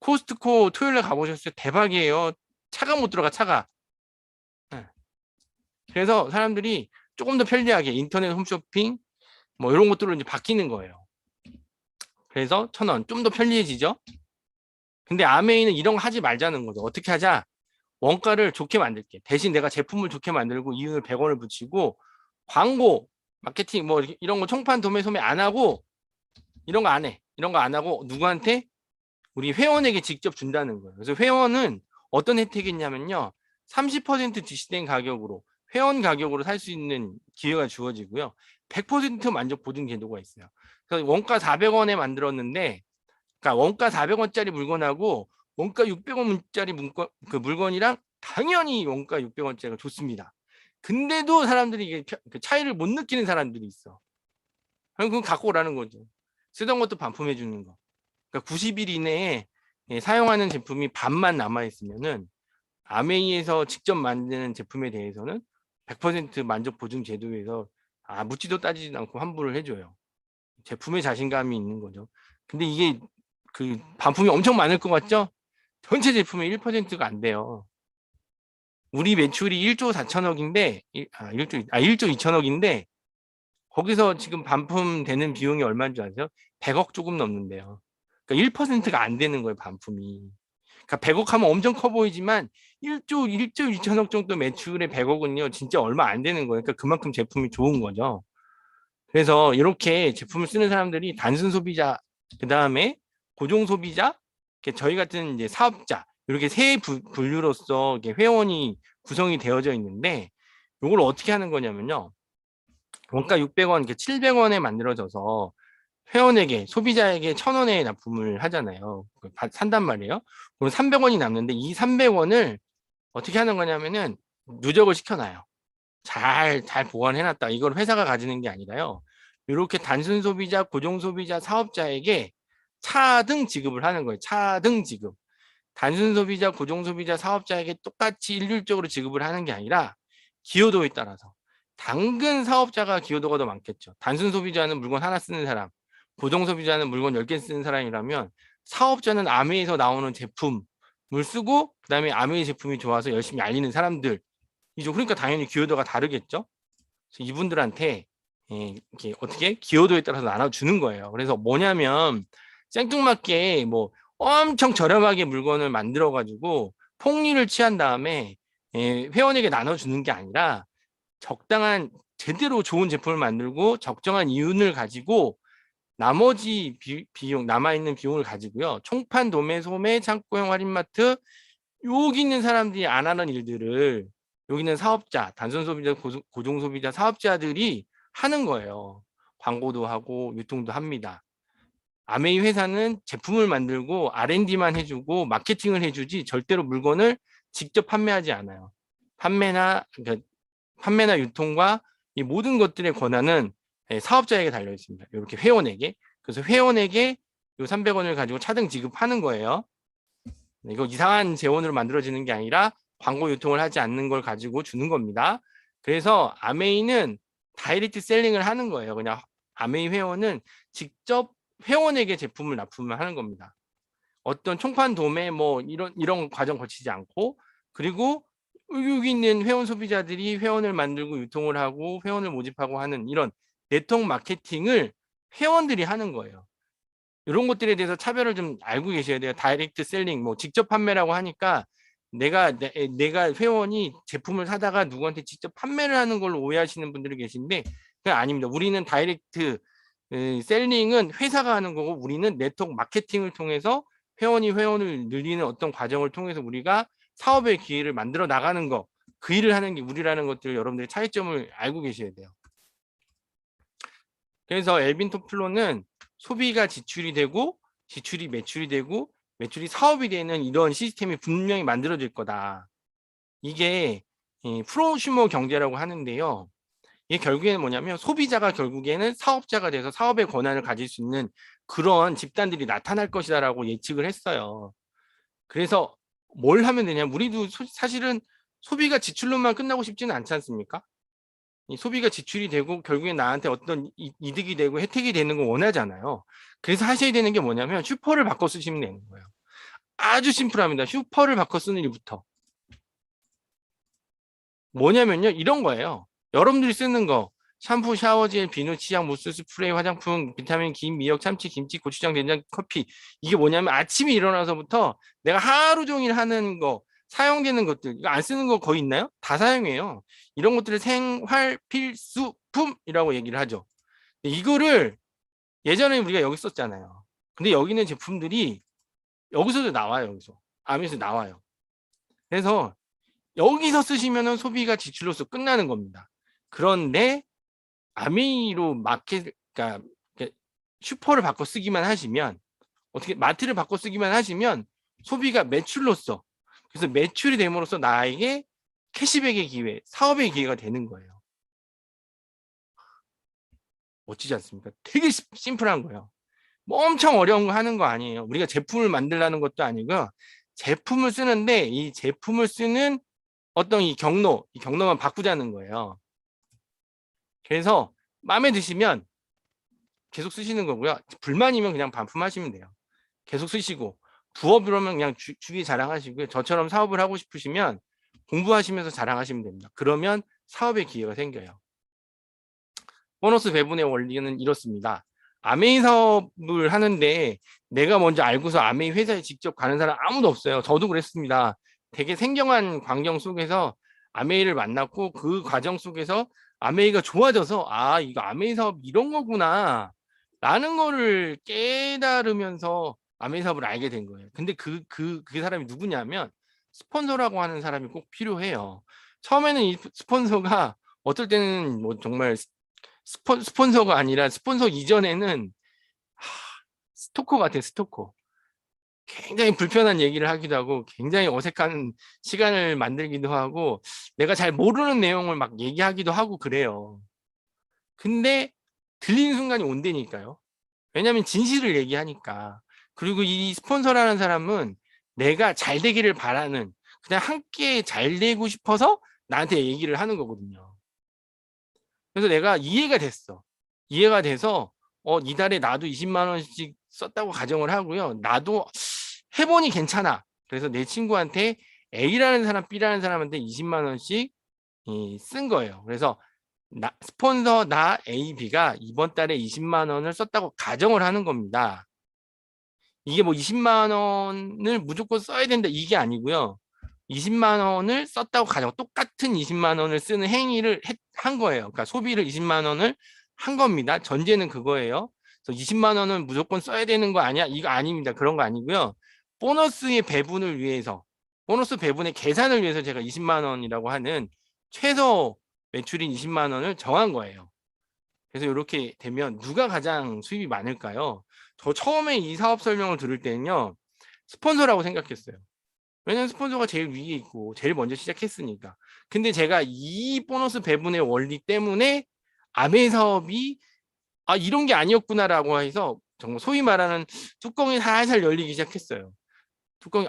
코스트코 토요일에 가보셨어요? 대박이에요. 차가 못 들어가, 차가. 네. 그래서 사람들이 조금 더 편리하게 인터넷 홈쇼핑 뭐 이런 것들로 이제 바뀌는 거예요. 그래서 1,000원 좀 더 편리해지죠. 근데 아메이는 이런 거 하지 말자는 거죠. 어떻게 하자? 원가를 좋게 만들게. 대신 내가 제품을 좋게 만들고 이윤을 100원을 붙이고 광고, 마케팅 뭐 이런 거 총판 도매 소매 안 하고 이런 거 안 해. 이런 거 안 하고 누구한테? 우리 회원에게 직접 준다는 거예요. 그래서 회원은 어떤 혜택이 있냐면요. 30% 지시된 가격으로 회원 가격으로 살 수 있는 기회가 주어지고요. 100% 만족 보증 제도가 있어요. 그래서 원가 400원에 만들었는데 그러니까 원가 400원짜리 물건하고 원가 600원짜리 그 물건이랑 당연히 원가 600원짜리가 좋습니다. 근데도 사람들이 이게 그 차이를 못 느끼는 사람들이 있어. 그럼 그건 갖고 오라는 거죠. 쓰던 것도 반품해 주는 거. 그러니까 90일 이내에 사용하는 제품이 반만 남아 있으면은 아메이에서 직접 만드는 제품에 대해서는 100% 만족 보증 제도에서 묻지도 따지지도 않고 환불을 해줘요. 제품에 자신감이 있는 거죠. 근데 이게 그 반품이 엄청 많을 것 같죠? 전체 제품의 1%가 안 돼요. 우리 매출이 1조 4천억인데 1조 2천억인데 거기서 지금 반품되는 비용이 얼마인 줄 아세요? 100억 조금 넘는데요. 그러니까 1%가 안 되는 거예요, 반품이. 그러니까 100억 하면 엄청 커 보이지만 1조 2천억 정도 매출의 100억은요, 진짜 얼마 안 되는 거예요. 그러니까 그만큼 제품이 좋은 거죠. 그래서 이렇게 제품을 쓰는 사람들이 단순 소비자, 그 다음에 고정 소비자, 저희 같은 이제 사업자, 이렇게 세 분류로서 회원이 구성이 되어져 있는데, 이걸 어떻게 하는 거냐면요. 원가 600원, 700원에 만들어져서 회원에게, 소비자에게 1,000원에 납품을 하잖아요. 산단 말이에요. 그럼 300원이 남는데 이 300원을 어떻게 하는 거냐면은 누적을 시켜놔요. 잘 보관해놨다. 이걸 회사가 가지는 게 아니라요. 이렇게 단순 소비자, 고정 소비자, 사업자에게 차등 지급을 하는 거예요. 차등 지급. 단순 소비자, 고정 소비자, 사업자에게 똑같이 일률적으로 지급을 하는 게 아니라 기여도에 따라서. 당근 사업자가 기여도가 더 많겠죠. 단순 소비자는 물건 하나 쓰는 사람, 고정 소비자는 물건 10개 쓰는 사람이라면 사업자는 아메이에서 나오는 제품을 쓰고 그다음에 아메이 제품이 좋아서 열심히 알리는 사람들 이죠. 그러니까 당연히 기여도가 다르겠죠. 그래서 이분들한테 이렇게 어떻게 기여도에 따라서 나눠주는 거예요. 그래서 뭐냐면 생뚱맞게 뭐 엄청 저렴하게 물건을 만들어 가지고 폭리를 취한 다음에 회원에게 나눠주는 게 아니라 적당한 제대로 좋은 제품을 만들고 적정한 이윤을 가지고 나머지 비용 남아있는 비용을 가지고요. 총판 도매 소매 창고형 할인마트 여기 있는 사람들이 안 하는 일들을 여기 있는 사업자, 단순 소비자, 고정 소비자 사업자들이 하는 거예요. 광고도 하고 유통도 합니다. 아메이 회사는 제품을 만들고 R&D만 해주고 마케팅을 해주지 절대로 물건을 직접 판매하지 않아요. 그러니까 판매나 유통과 이 모든 것들의 권한은 사업자에게 달려 있습니다. 이렇게 회원에게. 그래서 회원에게 이 300원을 가지고 차등 지급하는 거예요. 이거 이상한 재원으로 만들어지는 게 아니라 광고 유통을 하지 않는 걸 가지고 주는 겁니다. 그래서 아메이는 다이렉트 셀링을 하는 거예요. 그냥 아메이 회원은 직접 회원에게 제품을 납품을 하는 겁니다. 어떤 총판 도매 뭐 이런 과정 거치지 않고 그리고 여기 있는 회원 소비자들이 회원을 만들고 유통을 하고 회원을 모집하고 하는 이런 네트워크 마케팅을 회원들이 하는 거예요. 이런 것들에 대해서 차별을 좀 알고 계셔야 돼요. 다이렉트 셀링, 뭐 직접 판매라고 하니까 내가 회원이 제품을 사다가 누구한테 직접 판매를 하는 걸로 오해하시는 분들이 계신데 그게 아닙니다. 우리는 다이렉트 셀링은 회사가 하는 거고 우리는 네트워크 마케팅을 통해서 회원이 회원을 늘리는 어떤 과정을 통해서 우리가 사업의 기회를 만들어 나가는 거, 그 일을 하는 게 우리라는 것들을 여러분들이 차이점을 알고 계셔야 돼요. 그래서 엘빈 토플로는 소비가 지출이 되고 지출이 매출이 되고 매출이 사업이 되는 이런 시스템이 분명히 만들어질 거다. 이게 프로슈머 경제라고 하는데요. 이게 결국에는 뭐냐면 소비자가 결국에는 사업자가 돼서 사업의 권한을 가질 수 있는 그런 집단들이 나타날 것이다라고 예측을 했어요. 그래서 뭘 하면 되냐? 우리도 사실은 소비가 지출로만 끝나고 싶지는 않지 않습니까? 이 소비가 지출이 되고 결국에 나한테 어떤 이득이 되고 혜택이 되는 걸 원하잖아요. 그래서 하셔야 되는 게 뭐냐면 슈퍼를 바꿔 쓰시면 되는 거예요. 아주 심플합니다. 슈퍼를 바꿔 쓰는 일부터. 뭐냐면요. 이런 거예요. 여러분들이 쓰는 거 샴푸, 샤워젤, 비누, 치약, 무스, 스프레이, 화장품, 비타민, 김, 미역, 참치, 김치, 고추장, 된장, 커피. 이게 뭐냐면 아침에 일어나서부터 내가 하루 종일 하는 거, 사용되는 것들, 이거 안 쓰는 거 거의 있나요? 다 사용해요. 이런 것들을 생활 필수품이라고 얘기를 하죠. 이거를 예전에 우리가 여기 썼잖아요. 근데 여기 있는 제품들이 여기서도 나와요. 여기서. 아메에서 나와요. 그래서 여기서 쓰시면은 소비가 지출로서 끝나는 겁니다. 그런데 아메이로 마켓, 그러니까 슈퍼를 바꿔 쓰기만 하시면, 어떻게 마트를 바꿔 쓰기만 하시면 소비가 매출로서, 그래서 매출이 됨으로써 나에게 캐시백의 기회, 사업의 기회가 되는 거예요. 멋지지 않습니까? 되게 심플한 거예요. 뭐 엄청 어려운 거 하는 거 아니에요. 우리가 제품을 만들라는 것도 아니고 제품을 쓰는데 이 제품을 쓰는 어떤 이 경로만 바꾸자는 거예요. 그래서 마음에 드시면 계속 쓰시는 거고요. 불만이면 그냥 반품하시면 돼요. 계속 쓰시고 부업이라면 그냥 주위에 자랑하시고요. 저처럼 사업을 하고 싶으시면 공부하시면서 자랑하시면 됩니다. 그러면 사업의 기회가 생겨요. 보너스 배분의 원리는 이렇습니다. 아메이 사업을 하는데 내가 먼저 알고서 아메이 회사에 직접 가는 사람 아무도 없어요. 저도 그랬습니다. 되게 생경한 광경 속에서 아메이를 만났고 그 과정 속에서 아메이가 좋아져서 아 이거 아메이 사업 이런 거구나 라는 거를 깨달으면서 아메이 사업을 알게 된 거예요. 근데 그 사람이 누구냐면 스폰서라고 하는 사람이 꼭 필요해요. 처음에는 이 스폰서가 어떨 때는 뭐 정말 스폰서가 아니라 스폰서 이전에는 스토커 같아요. 스토커. 굉장히 불편한 얘기를 하기도 하고 굉장히 어색한 시간을 만들기도 하고 내가 잘 모르는 내용을 막 얘기하기도 하고 그래요. 근데 들리는 순간이 온다니까요. 왜냐하면 진실을 얘기하니까. 그리고 이 스폰서라는 사람은 내가 잘 되기를 바라는 그냥 함께 잘 되고 싶어서 나한테 얘기를 하는 거거든요. 그래서 내가 이해가 됐어. 이해가 돼서 이달에 나도 20만 원씩 썼다고 가정을 하고요. 나도 해보니 괜찮아. 그래서 내 친구한테 A라는 사람, B라는 사람한테 20만 원씩 쓴 거예요. 그래서 스폰서 나 A, B가 이번 달에 20만 원을 썼다고 가정을 하는 겁니다. 이게 뭐 20만 원을 무조건 써야 된다 이게 아니고요. 20만 원을 썼다고 가정 똑같은 20만 원을 쓰는 행위를 한 거예요. 그러니까 소비를 20만 원을 한 겁니다. 전제는 그거예요. 그래서 20만 원은 무조건 써야 되는 거 아니야? 이거 아닙니다. 그런 거 아니고요. 보너스의 배분을 위해서 보너스 배분의 계산을 위해서 제가 20만 원이라고 하는 최소 매출인 20만 원을 정한 거예요. 그래서 이렇게 되면 누가 가장 수입이 많을까요? 저 처음에 이 사업 설명을 들을 때는요. 스폰서라고 생각했어요. 왜냐면 스폰서가 제일 위에 있고 제일 먼저 시작했으니까. 근데 제가 이 보너스 배분의 원리 때문에 아메 사업이 아 이런 게 아니었구나라고 해서 정말 소위 말하는 뚜껑이 살살 열리기 시작했어요. 뚜껑이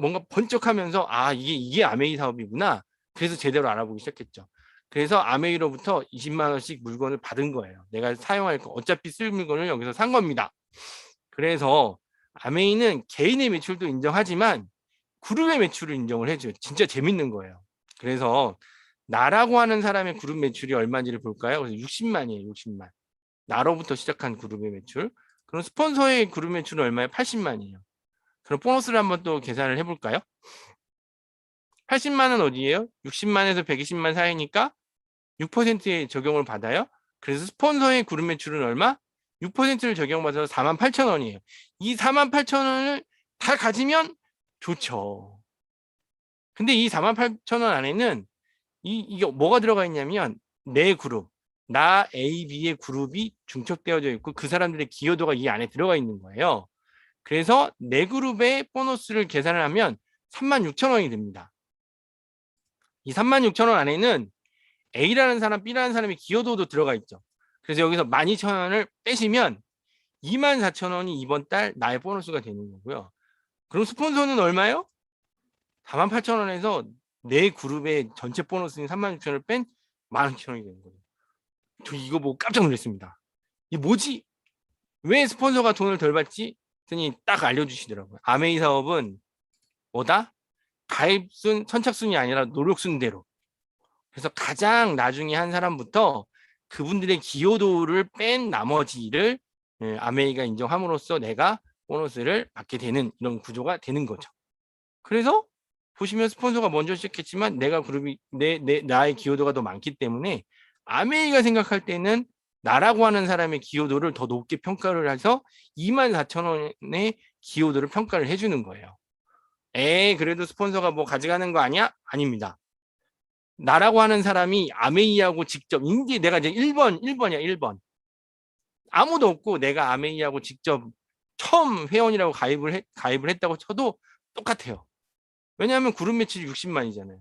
뭔가 번쩍하면서 아 이게 아메이 사업이구나. 그래서 제대로 알아보기 시작했죠. 그래서 아메이로부터 20만 원씩 물건을 받은 거예요. 내가 사용할 거 어차피 쓸 물건을 여기서 산 겁니다. 그래서 아메이는 개인의 매출도 인정하지만 그룹의 매출을 인정을 해줘요. 진짜 재밌는 거예요. 그래서 나라고 하는 사람의 그룹 매출이 얼마인지를 볼까요? 그래서 60만이에요. 60만. 나로부터 시작한 그룹의 매출. 그럼 스폰서의 그룹 매출은 얼마예요? 80만이에요. 그럼 보너스를 한번 또 계산을 해볼까요? 80만은 어디예요? 60만에서 120만 사이니까 6%의 적용을 받아요. 그래서 스폰서의 그룹 매출은 얼마? 6%를 적용받아서 48,000원이에요. 이 48,000원을 다 가지면 좋죠. 근데 이 48,000원 안에는 이게 뭐가 들어가 있냐면 내 그룹, 나 A, B의 그룹이 중첩되어져 있고 그 사람들의 기여도가 이 안에 들어가 있는 거예요. 그래서 내 그룹의 보너스를 계산을 하면 36,000원이 됩니다. 이 36,000원 안에는 A라는 사람, B라는 사람의 기여도도 들어가 있죠. 그래서 여기서 12,000원을 빼시면 24,000원이 이번 달 나의 보너스가 되는 거고요. 그럼 스폰서는 얼마요? 48,000원에서 내 그룹의 전체 보너스인 36,000원을 뺀 12,000원이 되는 거예요. 저 이거 보고 깜짝 놀랐습니다. 이게 뭐지? 왜 스폰서가 돈을 덜 받지? 했더니 딱 알려주시더라고요. 아메이 사업은 뭐다? 가입순, 선착순이 아니라 노력순대로. 그래서 가장 나중에 한 사람부터 그분들의 기여도를 뺀 나머지를 아메이가 인정함으로써 내가 보너스를 받게 되는 이런 구조가 되는 거죠. 그래서 보시면 스폰서가 먼저 시작했지만 내가 그룹이 나의 기여도가 더 많기 때문에 아메이가 생각할 때는 나라고 하는 사람의 기여도를 더 높게 평가를 해서 24,000원의 기여도를 평가를 해주는 거예요. 그래도 스폰서가 뭐 가져가는 거 아니야? 아닙니다. 나라고 하는 사람이 아메이하고 직접 이제 내가 이제 1번이야 1번. 아무도 없고 내가 아메이하고 직접 처음 회원이라고 가입을 했다고 쳐도 똑같아요. 왜냐하면 그룹 매출이 60만이잖아요.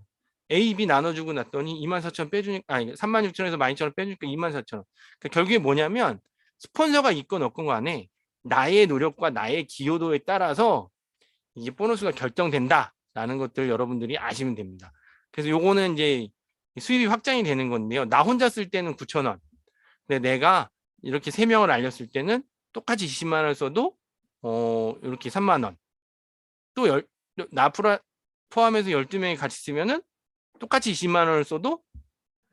A, B 나눠주고 났더니 24,000원 빼주니까, 아니, 36,000원에서 12,000원 빼주니까 24,000원. 그러니까 결국에 뭐냐면, 스폰서가 있건 없건 간에 나의 노력과 나의 기여도에 따라서 이게 보너스가 결정된다라는 것들 여러분들이 아시면 됩니다. 그래서 요거는 이제 수입이 확장이 되는 건데요. 나 혼자 쓸 때는 9,000원. 근데 내가 이렇게 3명을 알렸을 때는 똑같이 20만 원 써도, 이렇게 3만 원. 또 나 포함해서 12명이 같이 쓰면은 똑같이 20만 원을 써도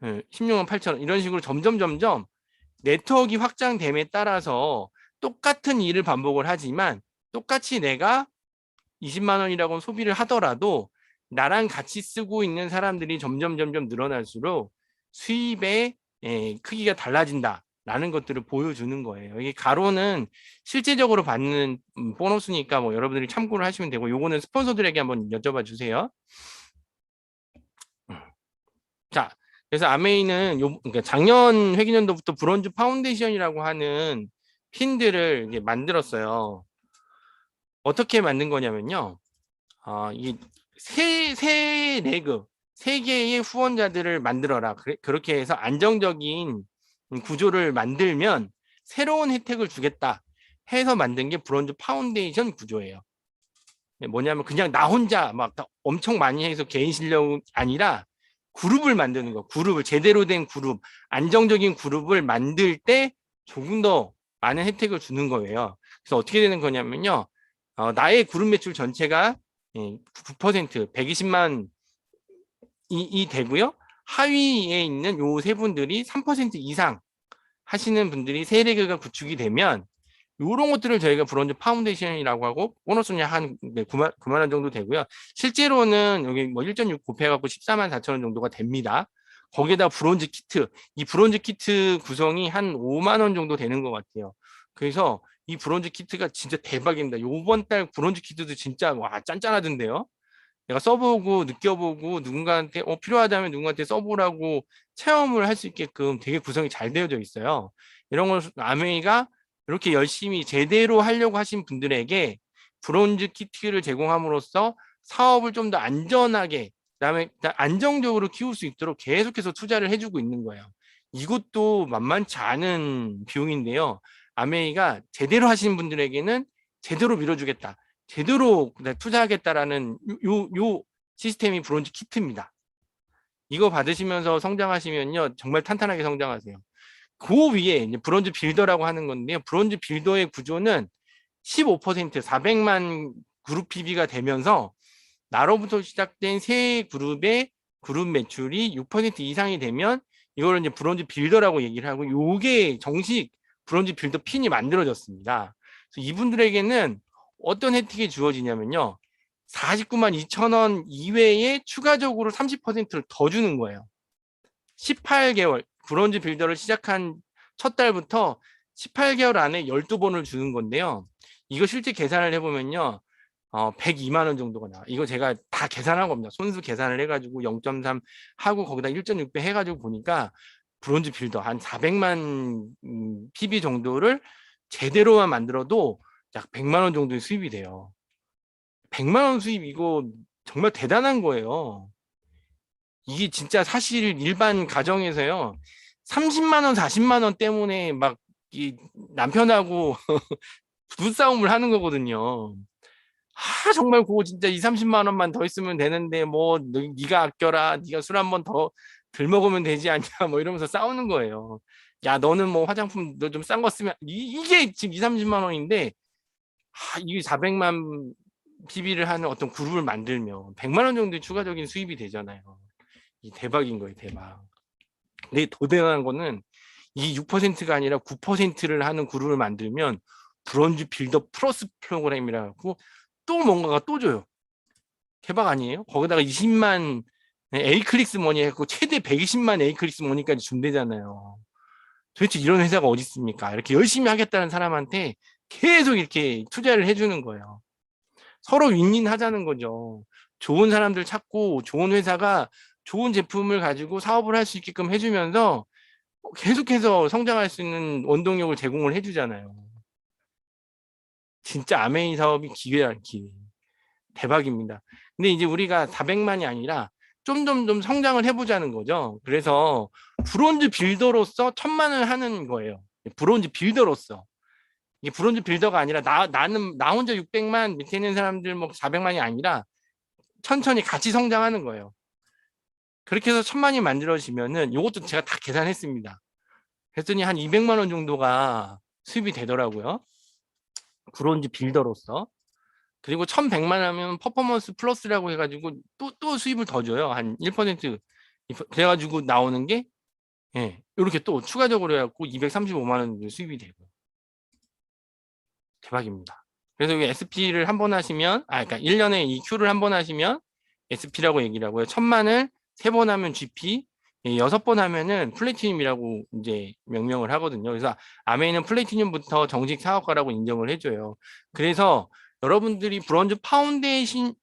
16만 8천 원 이런 식으로 점점 네트워크가 확장됨에 따라서 똑같은 일을 반복을 하지만 똑같이 내가 20만 원이라고 소비를 하더라도 나랑 같이 쓰고 있는 사람들이 점점 늘어날수록 수입의 크기가 달라진다라는 것들을 보여주는 거예요. 이게 가로는 실제적으로 받는 보너스니까 뭐 여러분들이 참고를 하시면 되고 요거는 스폰서들에게 한번 여쭤봐 주세요. 자, 그래서 아메이는 그러니까 작년 회기년도부터 브론즈 파운데이션이라고 하는 핀들을 이제 만들었어요. 어떻게 만든 거냐면요. 이 세 레그, 세 개의 후원자들을 만들어라. 그렇게 해서 안정적인 구조를 만들면 새로운 혜택을 주겠다 해서 만든 게 브론즈 파운데이션 구조예요. 뭐냐면 그냥 나 혼자 막 엄청 많이 해서 개인 실력이 아니라 그룹을 만드는 거, 그룹을 제대로 된 그룹, 안정적인 그룹을 만들 때 조금 더 많은 혜택을 주는 거예요. 그래서 어떻게 되는 거냐면요. 나의 그룹 매출 전체가 9%, 120만 이 되고요. 하위에 있는 요 세 분들이 3% 이상 하시는 분들이 세 레그가 구축이 되면 이런 것들을 저희가 브론즈 파운데이션이라고 하고 보너스는 한 9만 원 정도 되고요. 실제로는 여기 뭐 1.6 곱해갖고 14만 4천 원 정도가 됩니다. 거기에다 브론즈 키트, 이 브론즈 키트 구성이 한 5만 원 정도 되는 것 같아요. 그래서 이 브론즈 키트가 진짜 대박입니다. 요번 달 브론즈 키트도 진짜 와 짠짠하던데요. 내가 써보고 느껴보고 누군가한테 필요하다면 누군가한테 써보라고 체험을 할 수 있게끔 되게 구성이 잘 되어져 있어요. 이런 걸 아메이가 이렇게 열심히 제대로 하려고 하신 분들에게 브론즈 키트를 제공함으로써 사업을 좀 더 안전하게 그다음에 안정적으로 키울 수 있도록 계속해서 투자를 해주고 있는 거예요. 이것도 만만치 않은 비용인데요. 아메이가 제대로 하시는 분들에게는 제대로 밀어주겠다. 제대로 투자하겠다라는 요 시스템이 브론즈 키트입니다. 이거 받으시면서 성장하시면요. 정말 탄탄하게 성장하세요. 그 위에 이제 브론즈 빌더라고 하는 건데요. 브론즈 빌더의 구조는 15% 400만 그룹 PB가 되면서 나로부터 시작된 세 그룹의 그룹 매출이 6% 이상이 되면 이걸 이제 브론즈 빌더라고 얘기를 하고 요게 정식 브론즈 빌더 핀이 만들어졌습니다. 그래서 이분들에게는 어떤 혜택이 주어지냐면요. 49만 2천 원 이외에 추가적으로 30%를 더 주는 거예요. 18개월 브론즈 빌더를 시작한 첫 달부터 18개월 안에 12번을 주는 건데요. 이거 실제 계산을 해보면요. 102만 원 정도가 나와요. 이거 제가 다 계산한 겁니다. 손수 계산을 해가지고 0.3 하고 거기다 1.6배 해가지고 보니까 브론즈 빌더 한 400만 PB 정도를 제대로만 만들어도 약 100만 원 정도의 수입이 돼요. 100만 원 수입 이거 정말 대단한 거예요. 이게 진짜 사실 일반 가정에서요. 30만 원, 40만 원 때문에 막 이 남편하고 부부싸움을 하는 거거든요. 정말 그거 진짜 2, 30만 원만 더 있으면 되는데 뭐 네가 아껴라. 네가 술 한 번 더 덜 먹으면 되지 않냐 뭐 이러면서 싸우는 거예요. 야 너는 뭐 화장품 너 좀 싼 거 쓰면 이게 지금 2, 30만 원인데 이게 400만 PB를 하는 어떤 그룹을 만들면 100만 원 정도의 추가적인 수입이 되잖아요. 이 대박인 거예요, 대박. 근데 더 대단한 거는 이 6%가 아니라 9%를 하는 그룹을 만들면 브론즈 빌더 플러스 프로그램이라 갖고 또 뭔가가 또 줘요. 대박 아니에요? 거기다가 20만 A 클릭스 머니 해갖고 최대 120만 A 클릭스 머니까지 준대잖아요. 도대체 이런 회사가 어디 있습니까? 이렇게 열심히 하겠다는 사람한테 계속 이렇게 투자를 해주는 거예요. 서로 윈윈하자는 거죠. 좋은 사람들 찾고 좋은 회사가 좋은 제품을 가지고 사업을 할 수 있게끔 해주면서 계속해서 성장할 수 있는 원동력을 제공을 해주잖아요. 진짜 아메이 사업이 기회야, 기회. 대박입니다. 근데 이제 우리가 400만이 아니라 좀 성장을 해보자는 거죠. 그래서 브론즈 빌더로서 1000만을 하는 거예요. 브론즈 빌더로서. 이게 브론즈 빌더가 아니라 나 혼자 600만 밑에 있는 사람들 뭐 400만이 아니라 천천히 같이 성장하는 거예요. 그렇게 해서 1000만이 만들어지면은 이것도 제가 다 계산했습니다. 그랬더니 한 200만 원 정도가 수입이 되더라고요. 브론즈 빌더로서. 그리고 1100만 하면 퍼포먼스 플러스라고 해가지고 또 수입을 더 줘요. 한 1%. 그래가지고 나오는 게, 예, 이렇게 또 추가적으로 해갖고 235만 원 수입이 되고. 대박입니다. 그래서 이 SP를 한 번 하시면, 그러니까 1년에 이 Q를 한 번 하시면 SP라고 얘기를 하고요. 1000만을 3번 하면 GP, 6번 하면은 플래티늄이라고 이제 명명을 하거든요. 그래서 아메이는 플래티늄부터 정식 사업가라고 인정을 해줘요. 그래서 여러분들이 브론즈 파운데이션,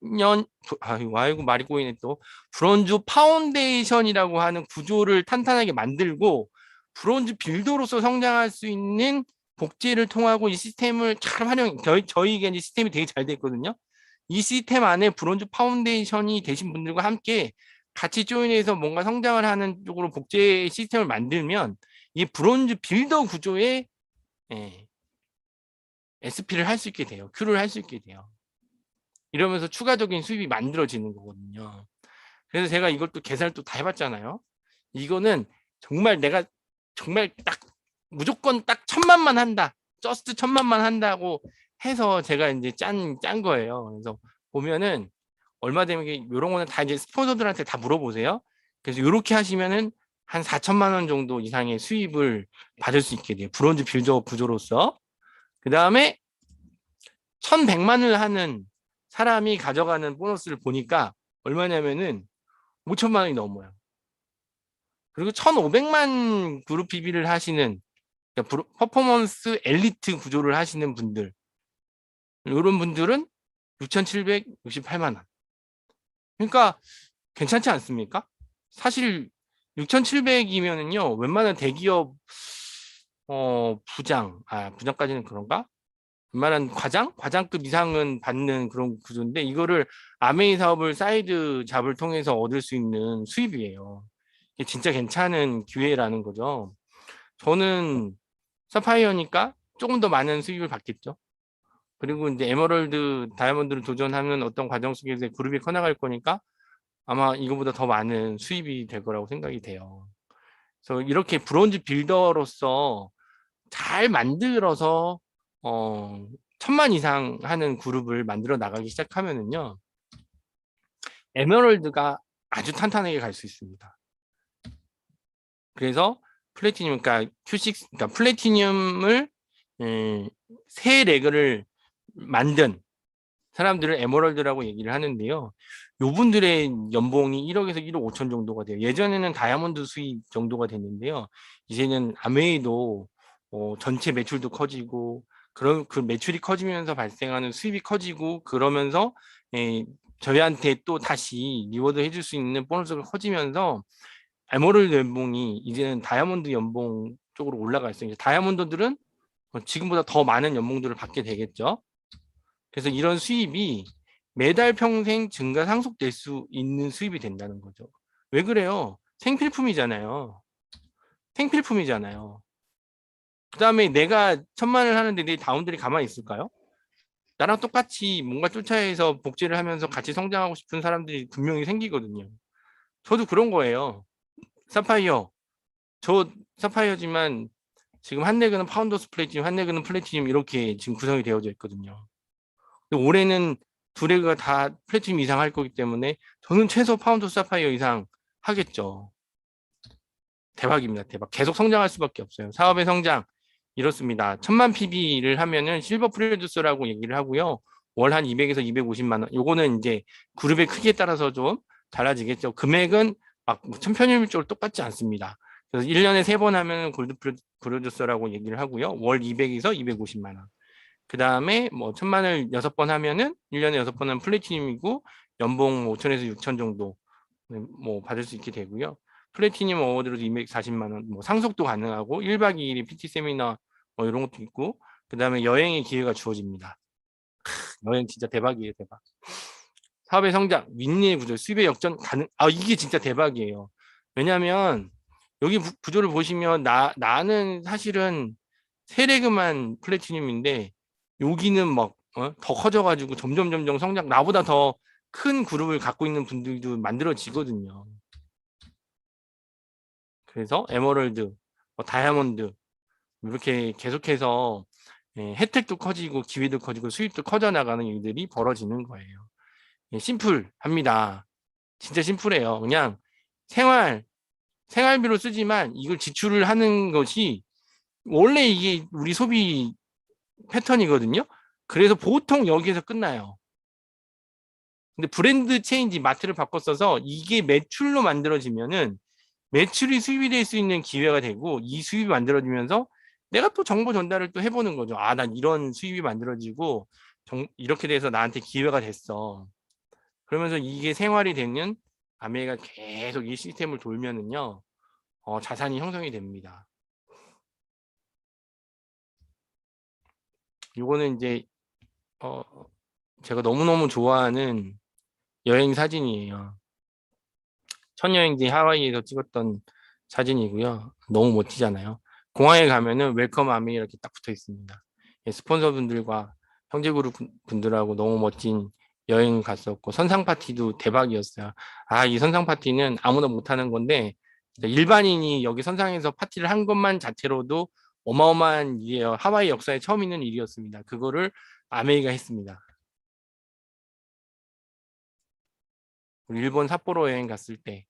아이고 말이 꼬이네 또. 브론즈 파운데이션이라고 하는 구조를 탄탄하게 만들고 브론즈 빌더로서 성장할 수 있는 복제를 통하고 이 시스템을 잘 저희에게 이제 시스템이 되게 잘 됐거든요. 이 시스템 안에 브론즈 파운데이션이 되신 분들과 함께 같이 조인해서 뭔가 성장을 하는 쪽으로 복제 시스템을 만들면 이 브론즈 빌더 구조에 SP를 할 수 있게 돼요. Q를 할 수 있게 돼요. 이러면서 추가적인 수입이 만들어지는 거거든요. 그래서 제가 이걸 또 계산을 또 다 해봤잖아요. 이거는 정말 내가 정말 딱 무조건 딱 1000만만 한다. 저스트 1000만만 한다고 해서 제가 이제 짠 거예요. 그래서 보면은 얼마 되면 이런 거는 다 이제 스폰서들한테 다 물어보세요. 그래서 이렇게 하시면은 한 4천만 원 정도 이상의 수입을 받을 수 있게 돼요. 브론즈 빌더 구조로서. 그 다음에 1100만을 하는 사람이 가져가는 보너스를 보니까 얼마냐면은 5천만 원이 넘어요. 그리고 1500만 그룹 PB를 하시는 그러니까 퍼포먼스 엘리트 구조를 하시는 분들 이런 분들은 6,768만 원. 그러니까 괜찮지 않습니까? 사실 6,700이면은요 웬만한 대기업 부장까지는 그런가? 웬만한 과장급 이상은 받는 그런 구조인데 이거를 아메이 사업을 사이드 잡을 통해서 얻을 수 있는 수입이에요. 이게 진짜 괜찮은 기회라는 거죠. 저는 사파이어니까 조금 더 많은 수익을 받겠죠. 그리고 이제 에메랄드, 다이아몬드를 도전하는 어떤 과정 속에서 그룹이 커나갈 거니까 아마 이거보다 더 많은 수입이 될 거라고 생각이 돼요. 그래서 이렇게 브론즈 빌더로서 잘 만들어서 1000만 이상 하는 그룹을 만들어 나가기 시작하면은요, 에메랄드가 아주 탄탄하게 갈 수 있습니다. 그래서 플래티늄, 그러니까 Q6, 그러니까 플래티늄을 세 레그를 만든 사람들을 에메랄드라고 얘기를 하는데요. 요분들의 연봉이 1억에서 1억 5천 정도가 돼요. 예전에는 다이아몬드 수익 정도가 됐는데요. 이제는 아메이도 전체 매출도 커지고 그런 그 매출이 커지면서 발생하는 수입이 커지고 그러면서 저희한테 또 다시 리워드 해줄 수 있는 보너스가 커지면서 에메랄드 연봉이 이제는 다이아몬드 연봉 쪽으로 올라가 있어요. 다이아몬드들은 지금보다 더 많은 연봉들을 받게 되겠죠. 그래서 이런 수입이 매달 평생 증가 상속될 수 있는 수입이 된다는 거죠. 왜 그래요? 생필품이잖아요. 생필품이잖아요. 그 다음에 내가 1000만을 하는데 내 다운들이 가만히 있을까요? 나랑 똑같이 뭔가 쫓아해서 복제를 하면서 같이 성장하고 싶은 사람들이 분명히 생기거든요. 저도 그런 거예요. 사파이어. 저 사파이어지만 지금 한 레그는 파운더스 플래티늄, 한 레그는 플래티늄 이렇게 지금 구성이 되어져 있거든요. 근데 올해는 두 레그가 다 플래티늄 이상 할 거기 때문에 저는 최소 파운더스 사파이어 이상 하겠죠. 대박입니다. 대박. 계속 성장할 수밖에 없어요. 사업의 성장 이렇습니다. 1000만 PB를 하면은 실버 프로듀서라고 얘기를 하고요. 월 한 200에서 250만 원. 요거는 이제 그룹의 크기에 따라서 좀 달라지겠죠. 금액은 막 천편일률적으로 똑같지 않습니다. 그래서 1년에 3번 하면 골드 프로듀서라고 얘기를 하고요. 월 200에서 250만 원. 그 다음에 뭐 1000만을 6번 하면은 1년에 6번은 플래티늄이고 연봉 5천에서 6천 정도 뭐 받을 수 있게 되고요. 플래티늄 어워드로도 240만 원, 뭐 상속도 가능하고 1박 2일이 PT 세미나 뭐 이런 것도 있고 그 다음에 여행의 기회가 주어집니다. 여행 진짜 대박이에요, 대박. 사업의 성장, 윈리의 구조, 수입의 역전 가능. 아 이게 진짜 대박이에요. 왜냐하면 여기 구조를 보시면 나는 사실은 세레그만 플래티늄인데 여기는 막 더 커져가지고 점점 성장 나보다 더 큰 그룹을 갖고 있는 분들도 만들어지거든요. 그래서 에메랄드, 뭐 다이아몬드 이렇게 계속해서 혜택도 커지고 기회도 커지고 수입도 커져 나가는 일들이 벌어지는 거예요. 심플합니다. 진짜 심플해요. 그냥 생활비로 쓰지만 이걸 지출을 하는 것이 원래 이게 우리 소비 패턴이거든요. 그래서 보통 여기에서 끝나요. 근데 브랜드 체인지 마트를 바꿨어서 이게 매출로 만들어지면은 매출이 수입이 될 수 있는 기회가 되고 이 수입이 만들어지면서 내가 또 정보 전달을 또 해보는 거죠. 아, 난 이런 수입이 만들어지고 이렇게 돼서 나한테 기회가 됐어. 그러면서 이게 생활이 되는 아메가 계속 이 시스템을 돌면은요, 자산이 형성이 됩니다. 요거는 이제 어, 제가 너무너무 좋아하는 여행 사진이에요. 첫 여행지 하와이에서 찍었던 사진이고요. 너무 멋지잖아요. 공항에 가면은 웰컴 아미 이렇게 딱 붙어 있습니다. 스폰서분들과 형제그룹 분들하고 너무 멋진 여행 갔었고 선상 파티도 대박이었어요. 아, 이 선상 파티는 아무나 못하는 건데 일반인이 여기 선상에서 파티를 한 것만 자체로도 어마어마한 일이에요. 하와이 역사에 처음 있는 일이었습니다. 그거를 아메이가 했습니다. 일본 삿포로 여행 갔을 때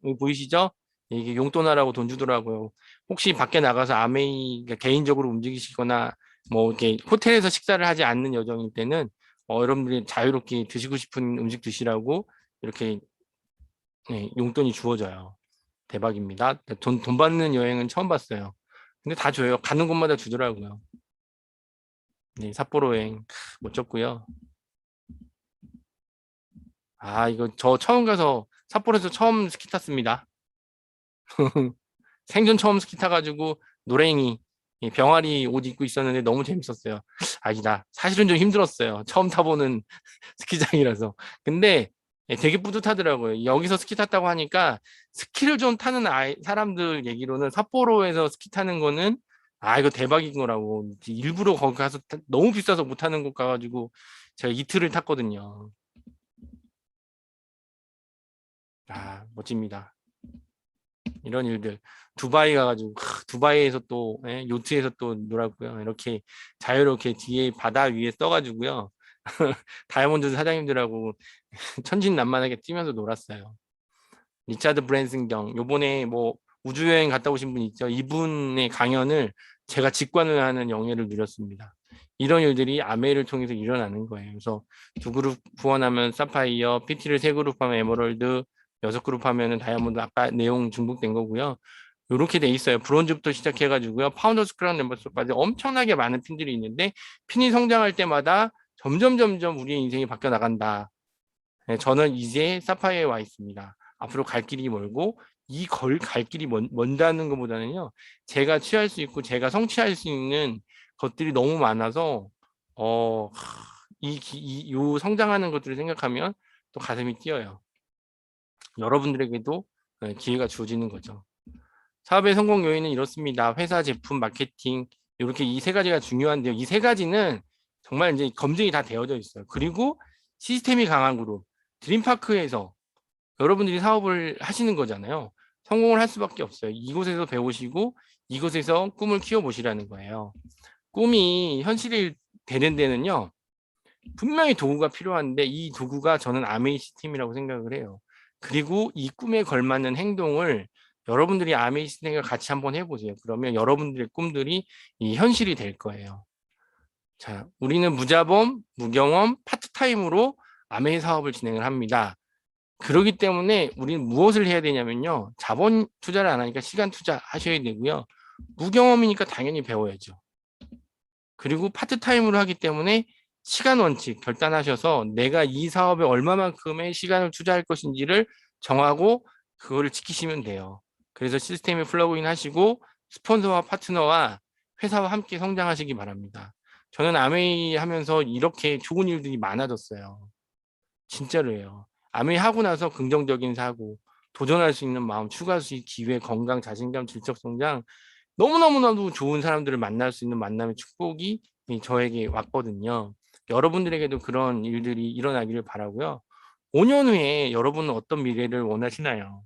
여기 보이시죠? 이게 용돈하라고 돈 주더라고요. 혹시 밖에 나가서 아메이 개인적으로 움직이시거나 뭐 이렇게 호텔에서 식사를 하지 않는 여정일 때는 여러분들이 자유롭게 드시고 싶은 음식 드시라고 이렇게 용돈이 주어져요. 대박입니다. 돈 받는 여행은 처음 봤어요. 근데 다 줘요. 가는 곳마다 주더라고요. 네, 삿포로 여행 멋졌고요. 아, 이거 저 처음 가서 삿포로에서 처음 스키 탔습니다. 생전 처음 스키 타가지고 노랭이 병아리 옷 입고 있었는데 너무 재밌었어요. 아니다. 사실은 좀 힘들었어요. 처음 타보는 스키장이라서. 근데 되게 뿌듯하더라고요. 여기서 스키 탔다고 하니까 스키를 좀 타는 사람들 얘기로는 삿포로에서 스키 타는 거는 아 이거 대박인 거라고 일부러 거기 가서 너무 비싸서 못 타는 곳 가가지고 제가 이틀을 탔거든요. 아 멋집니다. 이런 일들 두바이 가가지고 두바이에서 또 요트에서 또 놀았고요. 이렇게 자유롭게 뒤에 바다 위에 떠가지고요. 다이아몬드 사장님들하고 천진난만하게 뛰면서 놀았어요. 리차드 브랜슨 경 요번에 뭐 우주여행 갔다 오신 분 있죠. 이분의 강연을 제가 직관을 하는 영예를 누렸습니다. 이런 일들이 아메를 통해서 일어나는 거예요. 그래서 두 그룹 후원하면 사파이어, PT를 세 그룹 하면 에메랄드, 6그룹 하면은 다이아몬드 아까 내용 중복된 거고요. 이렇게 돼 있어요. 브론즈부터 시작해가지고요. 파운더스 크라운 멤버스까지 엄청나게 많은 핀들이 있는데 핀이 성장할 때마다 점점 우리의 인생이 바뀌어 나간다. 네, 저는 이제 사파이어에 와 있습니다. 앞으로 갈 길이 멀고 갈 길이 먼다는 것보다는요. 제가 취할 수 있고 제가 성취할 수 있는 것들이 너무 많아서 요 성장하는 것들을 생각하면 또 가슴이 뛰어요. 여러분들에게도 기회가 주어지는 거죠. 사업의 성공 요인은 이렇습니다. 회사, 제품, 마케팅 이렇게 이 세 가지가 중요한데요. 이 세 가지는 정말 이제 검증이 다 되어져 있어요. 그리고 시스템이 강한 그룹, 드림파크에서 여러분들이 사업을 하시는 거잖아요. 성공을 할 수밖에 없어요. 이곳에서 배우시고 이곳에서 꿈을 키워보시라는 거예요. 꿈이 현실이 되는 데는요. 분명히 도구가 필요한데 이 도구가 저는 아메이 시스템이라고 생각을 해요. 그리고 이 꿈에 걸맞는 행동을 여러분들이 아메이 시스템과 같이 한번 해보세요. 그러면 여러분들의 꿈들이 이 현실이 될 거예요. 자, 우리는 무자본, 무경험, 파트타임으로 아메이 사업을 진행을 합니다. 그렇기 때문에 우리는 무엇을 해야 되냐면요. 자본 투자를 안 하니까 시간 투자하셔야 되고요. 무경험이니까 당연히 배워야죠. 그리고 파트타임으로 하기 때문에 시간 원칙 결단하셔서 내가 이 사업에 얼마만큼의 시간을 투자할 것인지를 정하고 그거를 지키시면 돼요. 그래서 시스템에 플러그인 하시고 스폰서와 파트너와 회사와 함께 성장하시기 바랍니다. 저는 아메이 하면서 이렇게 좋은 일들이 많아졌어요. 진짜로예요. 아메이 하고 나서 긍정적인 사고, 도전할 수 있는 마음, 추가 수익, 기회, 건강, 자신감, 질적 성장, 너무너무나도 좋은 사람들을 만날 수 있는 만남의 축복이 저에게 왔거든요. 여러분들에게도 그런 일들이 일어나기를 바라고요. 5년 후에 여러분은 어떤 미래를 원하시나요?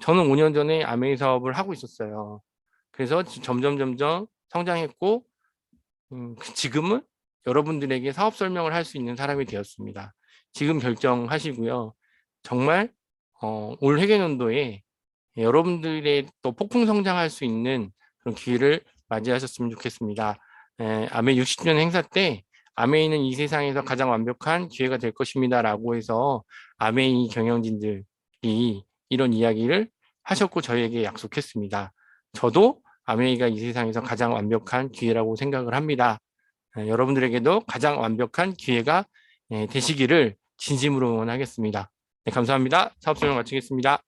저는 5년 전에 아메이 사업을 하고 있었어요. 그래서 점점 성장했고 지금은 여러분들에게 사업 설명을 할 수 있는 사람이 되었습니다. 지금 결정하시고요. 정말 올 회계연도에 여러분들의 또 폭풍 성장할 수 있는 그런 기회를 맞이하셨으면 좋겠습니다. 아메 60주년 행사 때 아메이는 이 세상에서 가장 완벽한 기회가 될 것입니다. 라고 해서 아메이 경영진들이 이런 이야기를 하셨고 저희에게 약속했습니다. 저도 아메이가 이 세상에서 가장 완벽한 기회라고 생각을 합니다. 여러분들에게도 가장 완벽한 기회가 되시기를 진심으로 응원하겠습니다. 네, 감사합니다. 사업 설명 마치겠습니다.